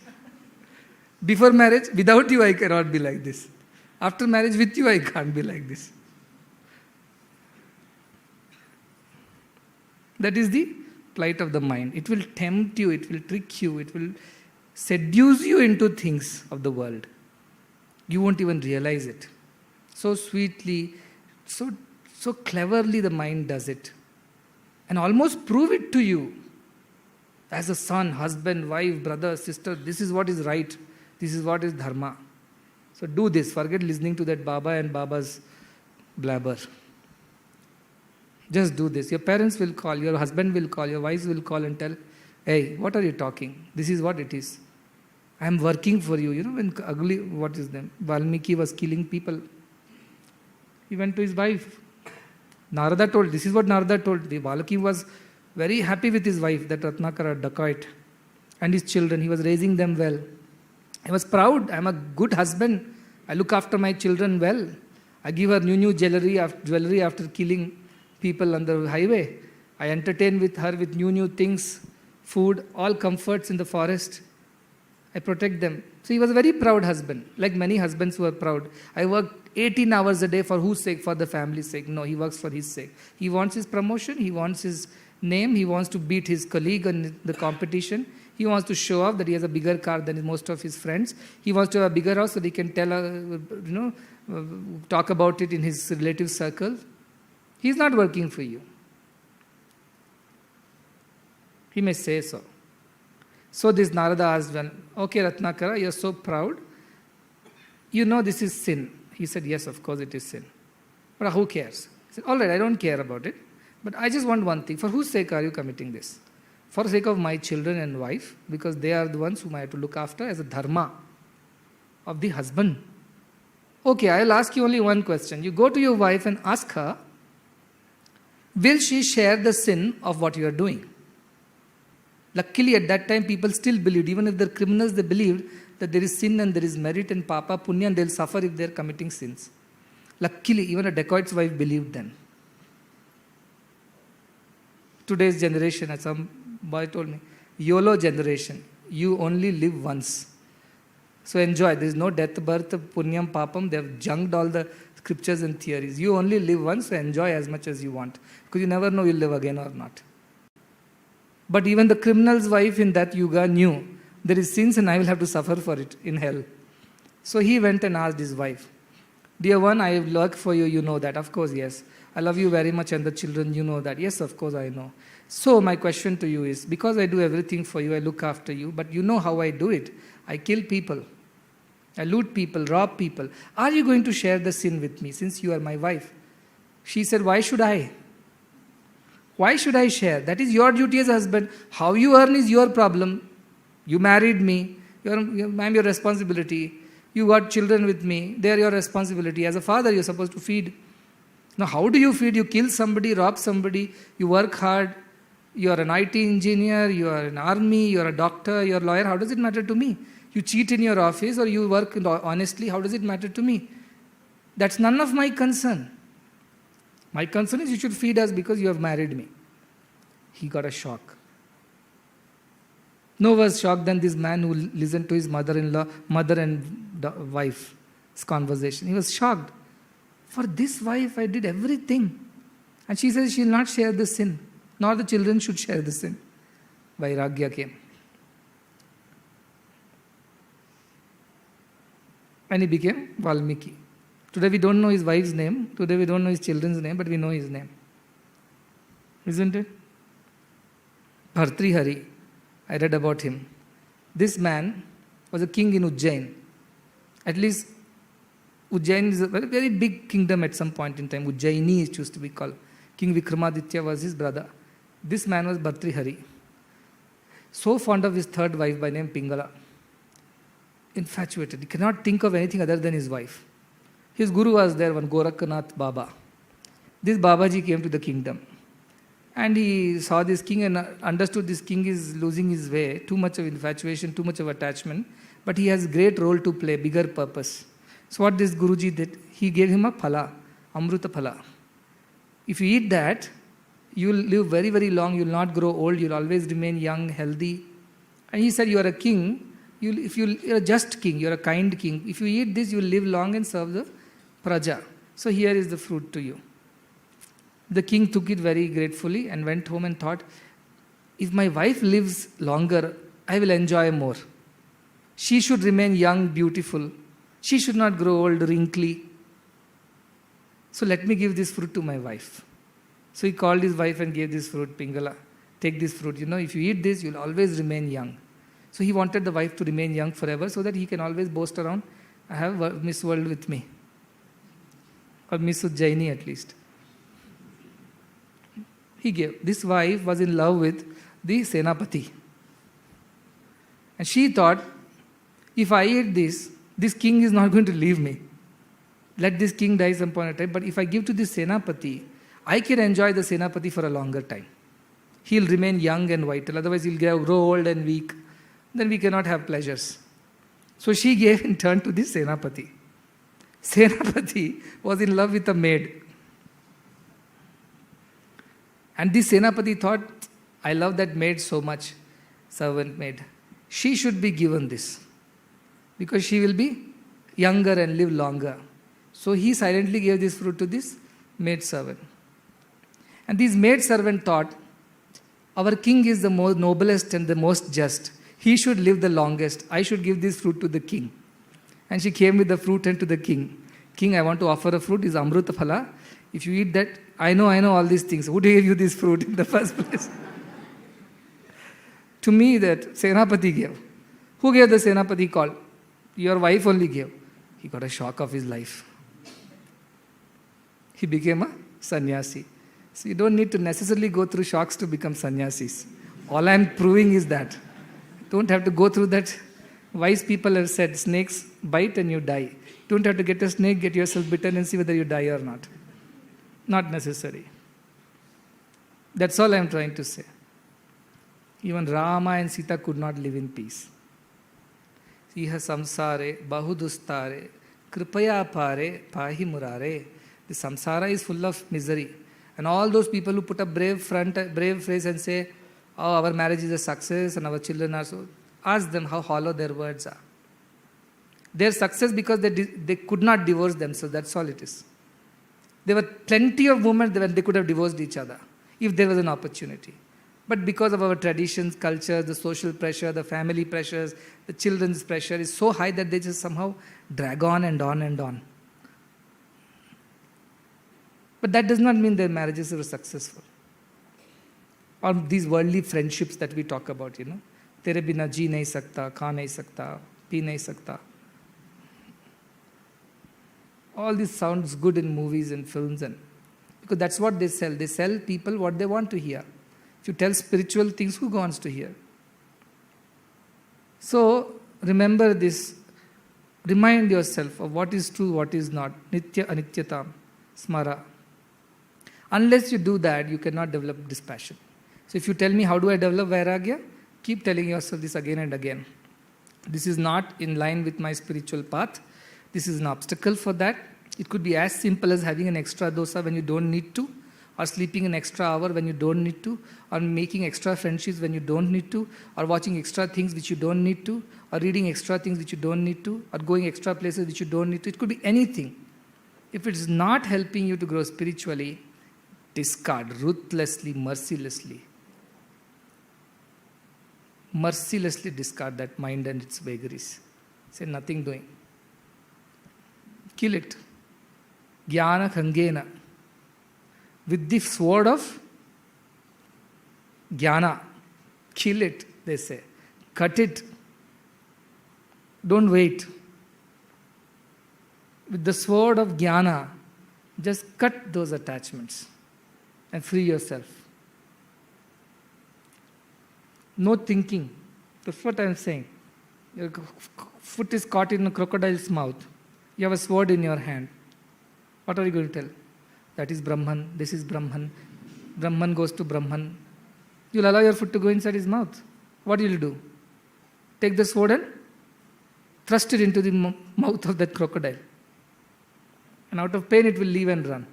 Before marriage, without you I cannot be like this. After marriage, with you I can't be like this. That is the plight of the mind. It will tempt you, it will trick you, it will seduce you into things of the world. You won't even realize it. So sweetly, so cleverly the mind does it. And almost prove it to you. As a son, husband, wife, brother, sister, this is what is right. This is what is dharma. So do this. Forget listening to that Baba and Baba's blabber. Just do this. Your parents will call, your husband will call, your wives will call and tell, hey, what are you talking? This is what it is. I am working for you. You know, when ugly, what is them? Valmiki was killing people. He went to his wife. Narada told, this is what Narada told. The Valmiki was very happy with his wife, that Ratnakara dacoit, and his children. He was raising them well. He was proud. I am a good husband. I look after my children well. I give her new jewelry after killing people on the highway. I entertain with her with new things, food, all comforts in the forest. I protect them. So he was a very proud husband, like many husbands who are proud. I work 18 hours a day for whose sake? For the family's sake. No, he works for his sake. He wants his promotion, he wants his name, he wants to beat his colleague in the competition. He wants to show off that he has a bigger car than most of his friends. He wants to have a bigger house so that he can tell, talk about it in his relative circle. He is not working for you. He may say so. So this Narada asked one, okay Ratnakara, you are so proud. You know this is sin. He said, yes, of course it is sin. But who cares? He said, all right, I don't care about it. But I just want one thing. For whose sake are you committing this? For the sake of my children and wife, because they are the ones whom I have to look after as a dharma of the husband. Okay, I'll ask you only one question. You go to your wife and ask her, will she share the sin of what you are doing? Luckily, at that time, people still believed, even if they're criminals, they believed that there is sin and there is merit and papa, punya, and they'll suffer if they're committing sins. Luckily, even a dacoit's wife believed then. Today's generation, as some boy told me, YOLO generation, you only live once. So enjoy. There is no death, birth, punyam, papam. They have junked all the scriptures and theories. You only live once, so enjoy as much as you want. Because you never know you'll live again or not. But even the criminal's wife in that yuga knew there is sins and I will have to suffer for it in hell. So he went and asked his wife, "Dear one, I work for you, you know that." "Of course, yes." "I love you very much and the children, you know that." "Yes, of course, I know." "So my question to you is, because I do everything for you, I look after you, but you know how I do it. I kill people. I loot people, rob people. Are you going to share the sin with me since you are my wife?" She said, "Why should I? Why should I share? That is your duty as a husband. How you earn is your problem. You married me. I'm your responsibility. You got children with me. They are your responsibility. As a father, you're supposed to feed. Now, how do you feed? You kill somebody, rob somebody, you work hard. You are an IT engineer, you are an army, you are a doctor, you are a lawyer. How does it matter to me? You cheat in your office or you work honestly. How does it matter to me? That's none of my concern. My concern is you should feed us because you have married me." He got a shock. No worse shock than this man who listened to his mother and wife's conversation. He was shocked. For this wife, I did everything. And she says she will not share the sin, nor the children should share the sin. Vairagya came. And he became Valmiki. Today we don't know his wife's name. Today we don't know his children's name, but we know his name. Isn't it? Bhartrihari. I read about him. This man was a king in Ujjain. At least Ujjain is a very, very big kingdom at some point in time. Ujjaini it used to be called. King Vikramaditya was his brother. This man was Bhartrihari. So fond of his third wife by name Pingala. Infatuated. He cannot think of anything other than his wife. His guru was there, one Gorakhnath Baba. This Babaji came to the kingdom. And he saw this king and understood this king is losing his way. Too much of infatuation, too much of attachment. But he has great role to play, bigger purpose. So what this Guruji did, he gave him a phala, Amruta phala. If you eat that, you will live very, very long. You will not grow old. You will always remain young, healthy. And he said, you are a king. You're a just king. You're a kind king. If you eat this, you will live long and serve the praja. So here is the fruit to you. The king took it very gratefully and went home and thought, if my wife lives longer, I will enjoy more. She should remain young, beautiful. She should not grow old, wrinkly. So let me give this fruit to my wife. So he called his wife and gave this fruit, Pingala. Take this fruit. If you eat this, you'll always remain young. So he wanted the wife to remain young forever so that he can always boast around, I have Miss World with me. Or Miss Ujjaini at least. He gave. This wife was in love with the Senapati. And she thought, if I eat this king is not going to leave me. Let this king die some point in time. But if I give to this Senapati, I can enjoy the Senapati for a longer time. He'll remain young and vital. Otherwise, he'll grow old and weak. Then we cannot have pleasures. So she gave in turn to this Senapati. Senapati was in love with a maid. And this Senapati thought, I love that maid so much, servant maid. She should be given this. Because she will be younger and live longer. So he silently gave this fruit to this maid servant. And this maid servant thought, our king is the most noblest and the most just. He should live the longest. I should give this fruit to the king. And she came with the fruit and to the king. King, I want to offer a fruit, is Amruta phala. If you eat that, I know all these things. Who gave you this fruit in the first place? To me, that Senapati gave. Who gave the Senapati call? Your wife only gave. He got a shock of his life. He became a sannyasi. So you don't need to necessarily go through shocks to become sannyasis. All I'm proving is that. Don't have to go through that. Wise people have said, snakes bite and you die. Don't have to get a snake, get yourself bitten and see whether you die or not. Not necessary. That's all I'm trying to say. Even Rama and Sita could not live in peace. Iha samsare, bahudustare, kripaya pare, pahi murare. The samsara is full of misery. And all those people who put a brave face and say, oh, our marriage is a success and our children are so, ask them how hollow their words are. Their success because they could not divorce themselves, that's all it is. There were plenty of moments when they could have divorced each other, if there was an opportunity. But because of our traditions, culture, the social pressure, the family pressures, the children's pressure is so high that they just somehow drag on and on and on. But that does not mean their marriages were successful. Or these worldly friendships that we talk about, Tere bina ji nahi sakta, kha nahi sakta, pee nahi sakta. All this sounds good in movies and films, and because that's what they sell. They sell people what they want to hear. If you tell spiritual things, who wants to hear? So remember this. Remind yourself of what is true, what is not. Nitya anityatam smara. Unless you do that, you cannot develop dispassion. So if you tell me how do I develop vairagya, keep telling yourself this again and again. This is not in line with my spiritual path. This is an obstacle for that. It could be as simple as having an extra dosa when you don't need to, or sleeping an extra hour when you don't need to, or making extra friendships when you don't need to, or watching extra things which you don't need to, or reading extra things which you don't need to, or going extra places which you don't need to. It could be anything. If it is not helping you to grow spiritually, discard ruthlessly, mercilessly. Mercilessly discard that mind and its vagaries. Say nothing doing. Kill it. Jnana khangena. With the sword of jnana. Kill it, they say. Cut it. Don't wait. With the sword of jnana, just cut those attachments and free yourself. No thinking. That's what I'm saying. Your foot is caught in a crocodile's mouth. You have a sword in your hand. What are you going to tell? That is Brahman, this is Brahman. Brahman goes to Brahman. You'll allow your foot to go inside his mouth. What will you do? Take the sword and thrust it into the mouth of that crocodile. And out of pain it will leave and run.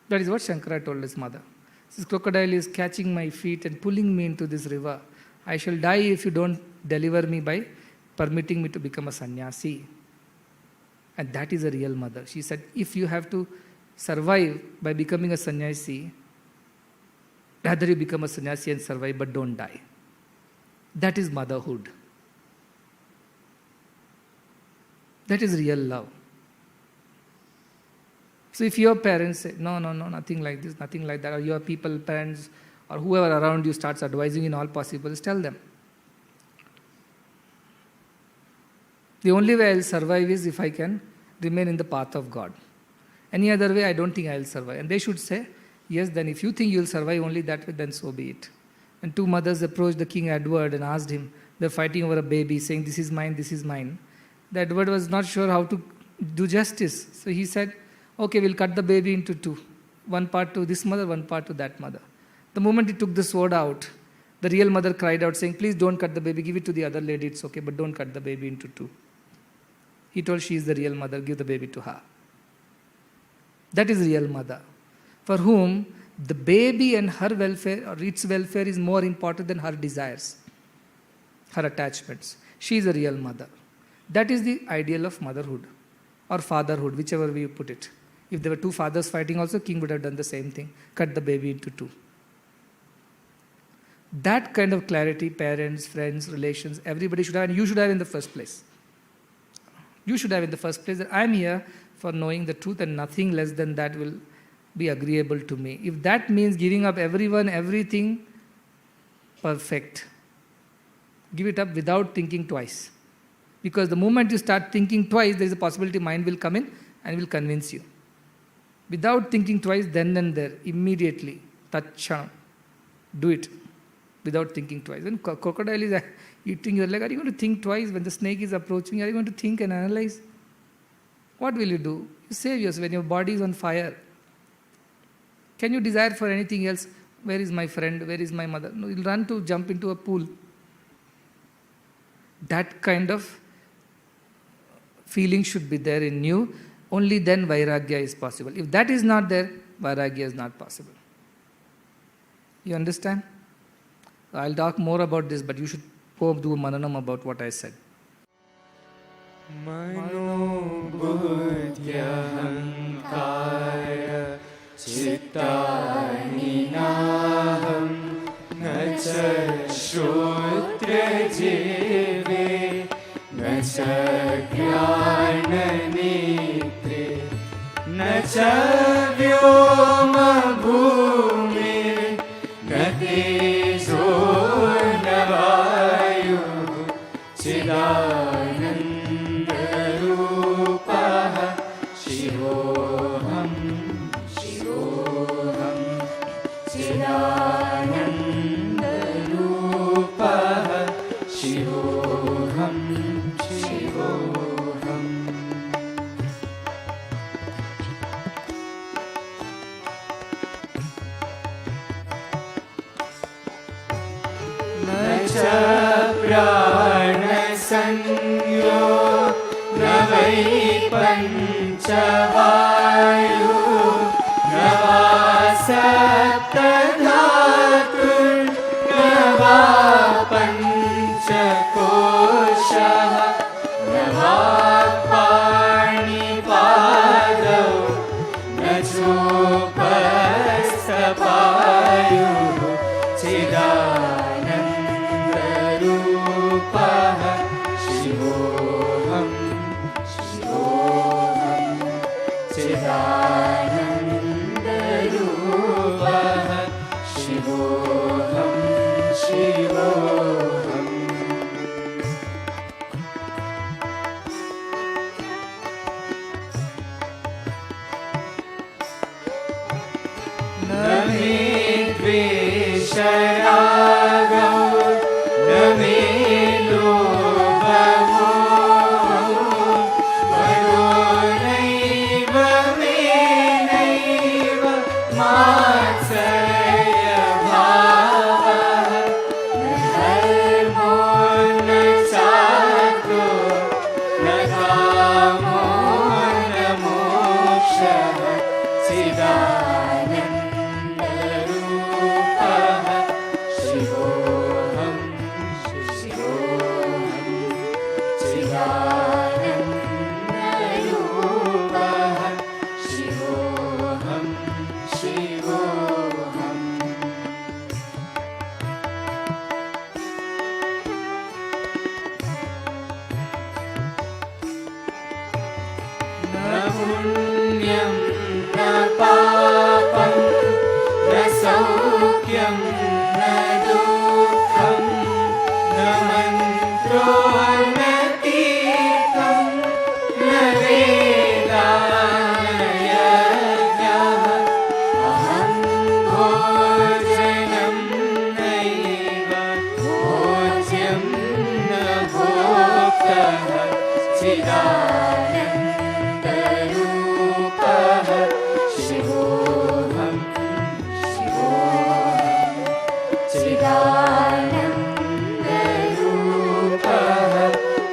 That is what Shankara told his mother. This crocodile is catching my feet and pulling me into this river. I shall die if you don't deliver me by permitting me to become a sannyasi. And that is a real mother. She said, if you have to survive by becoming a sannyasi, rather you become a sannyasi and survive, but don't die. That is motherhood. That is real love. So if your parents say, no, nothing like this, nothing like that, or your people, parents, or whoever around you starts advising in all possibles, tell them. The only way I'll survive is if I can remain in the path of God. Any other way, I don't think I'll survive. And they should say, yes, then if you think you'll survive only that way, then so be it. And two mothers approached the King Edward and asked him, they're fighting over a baby, saying, this is mine, this is mine. The Edward was not sure how to do justice. So he said, okay, we'll cut the baby into two. One part to this mother, one part to that mother. The moment he took the sword out, the real mother cried out saying, please don't cut the baby, give it to the other lady, it's okay, but don't cut the baby into two. He told she is the real mother, give the baby to her. That is real mother, for whom the baby and her welfare or its welfare is more important than her desires, her attachments. She is a real mother. That is the ideal of motherhood or fatherhood, whichever way you put it. If there were two fathers fighting also, king would have done the same thing, cut the baby into two. That kind of clarity, parents, friends, relations, everybody should have, and you should have in the first place. You should have in the first place that I am here for knowing the truth and nothing less than that will be agreeable to me. If that means giving up everyone, everything, perfect. Give it up without thinking twice. Because the moment you start thinking twice, there is a possibility mind will come in and will convince you. Without thinking twice, then and there, immediately, tachana, do it without thinking twice. When crocodile is eating your leg, are you going to think twice? When the snake is approaching, are you going to think and analyze? What will you do? You save yourself when your body is on fire. Can you desire for anything else? Where is my friend? Where is my mother? No, you'll run to jump into a pool. That kind of feeling should be there in you. Only then Vairagya is possible. If that is not there, Vairagya is not possible. You understand? I'll talk more about this, but you should go do mananam about what I said. Mano buddhya hankara chitta श्रोत्र जिह्वे न च ज्ञाननेत्रे न च व्योम भूमिर्न तेजो न वायुः चिदानन्दरूपः शिवोऽहं शिवोऽहं चिदानन्दरूपः शिवोऽहं शिवोऽहम् न च प्राणसंज्ञो न वै पञ्चवायुः न वा सप्तधातुर्न वा पञ्चकोशः न वा पाणिपादौ न चोपस्थपायुः चिदानन्दरूपः शिवोऽहं शिवोऽहं चिदानन्दरूपः शिवोऽहं शिवोऽहम् न मे द्वेषरागौ न मे लोभमोहौ मदो नैव मे नैव मात्सर्यभावः न धर्मो न चार्तो न कामो न मोक्षः चिदानन्दरूपः शिवोऽहं शिवोऽहं चिदानन्दरूपः शिवोऽहं शिवोऽहम् न पुण्यं न पापं न सौख्यं न दुःखं न मन्त्रो न तीर्थं न वेदा न यज्ञः अहं भोजनं नैव भोज्यं न भोक्तः चिदानन्दरूपः शिवोऽहं शिवोऽहं चिदानन्दरूपः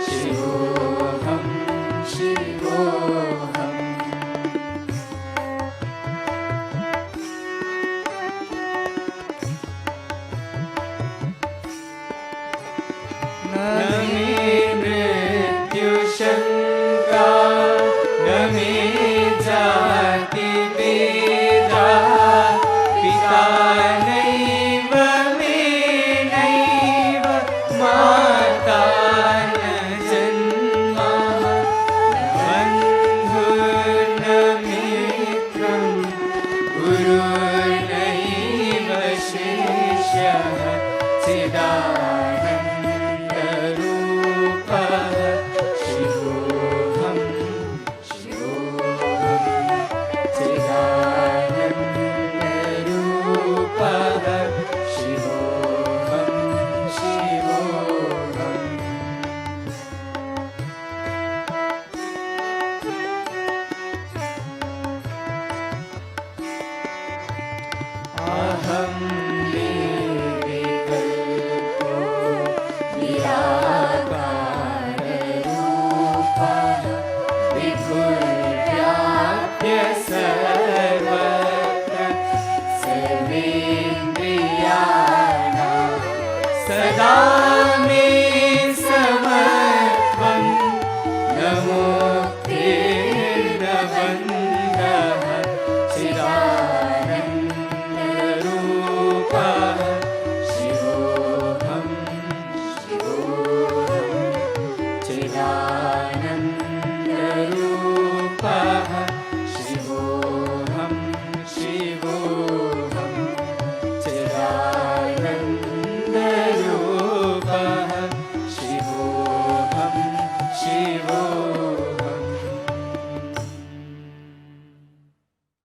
शिवोऽहं शिवोऽहम् न मे मृत्युशङ्का न मे जातिभेदा पिता नैव मे नैव माता न जन्मः न बन्धुर्न मित्रं गुरुर्नैव शिष्यः चिदानन्दरूपः शिवोऽहं शिवोऽहं चिदानन्दरूपः शिवोऽहं शिवोऽहम् अहं निर्विकल्पो निरामयः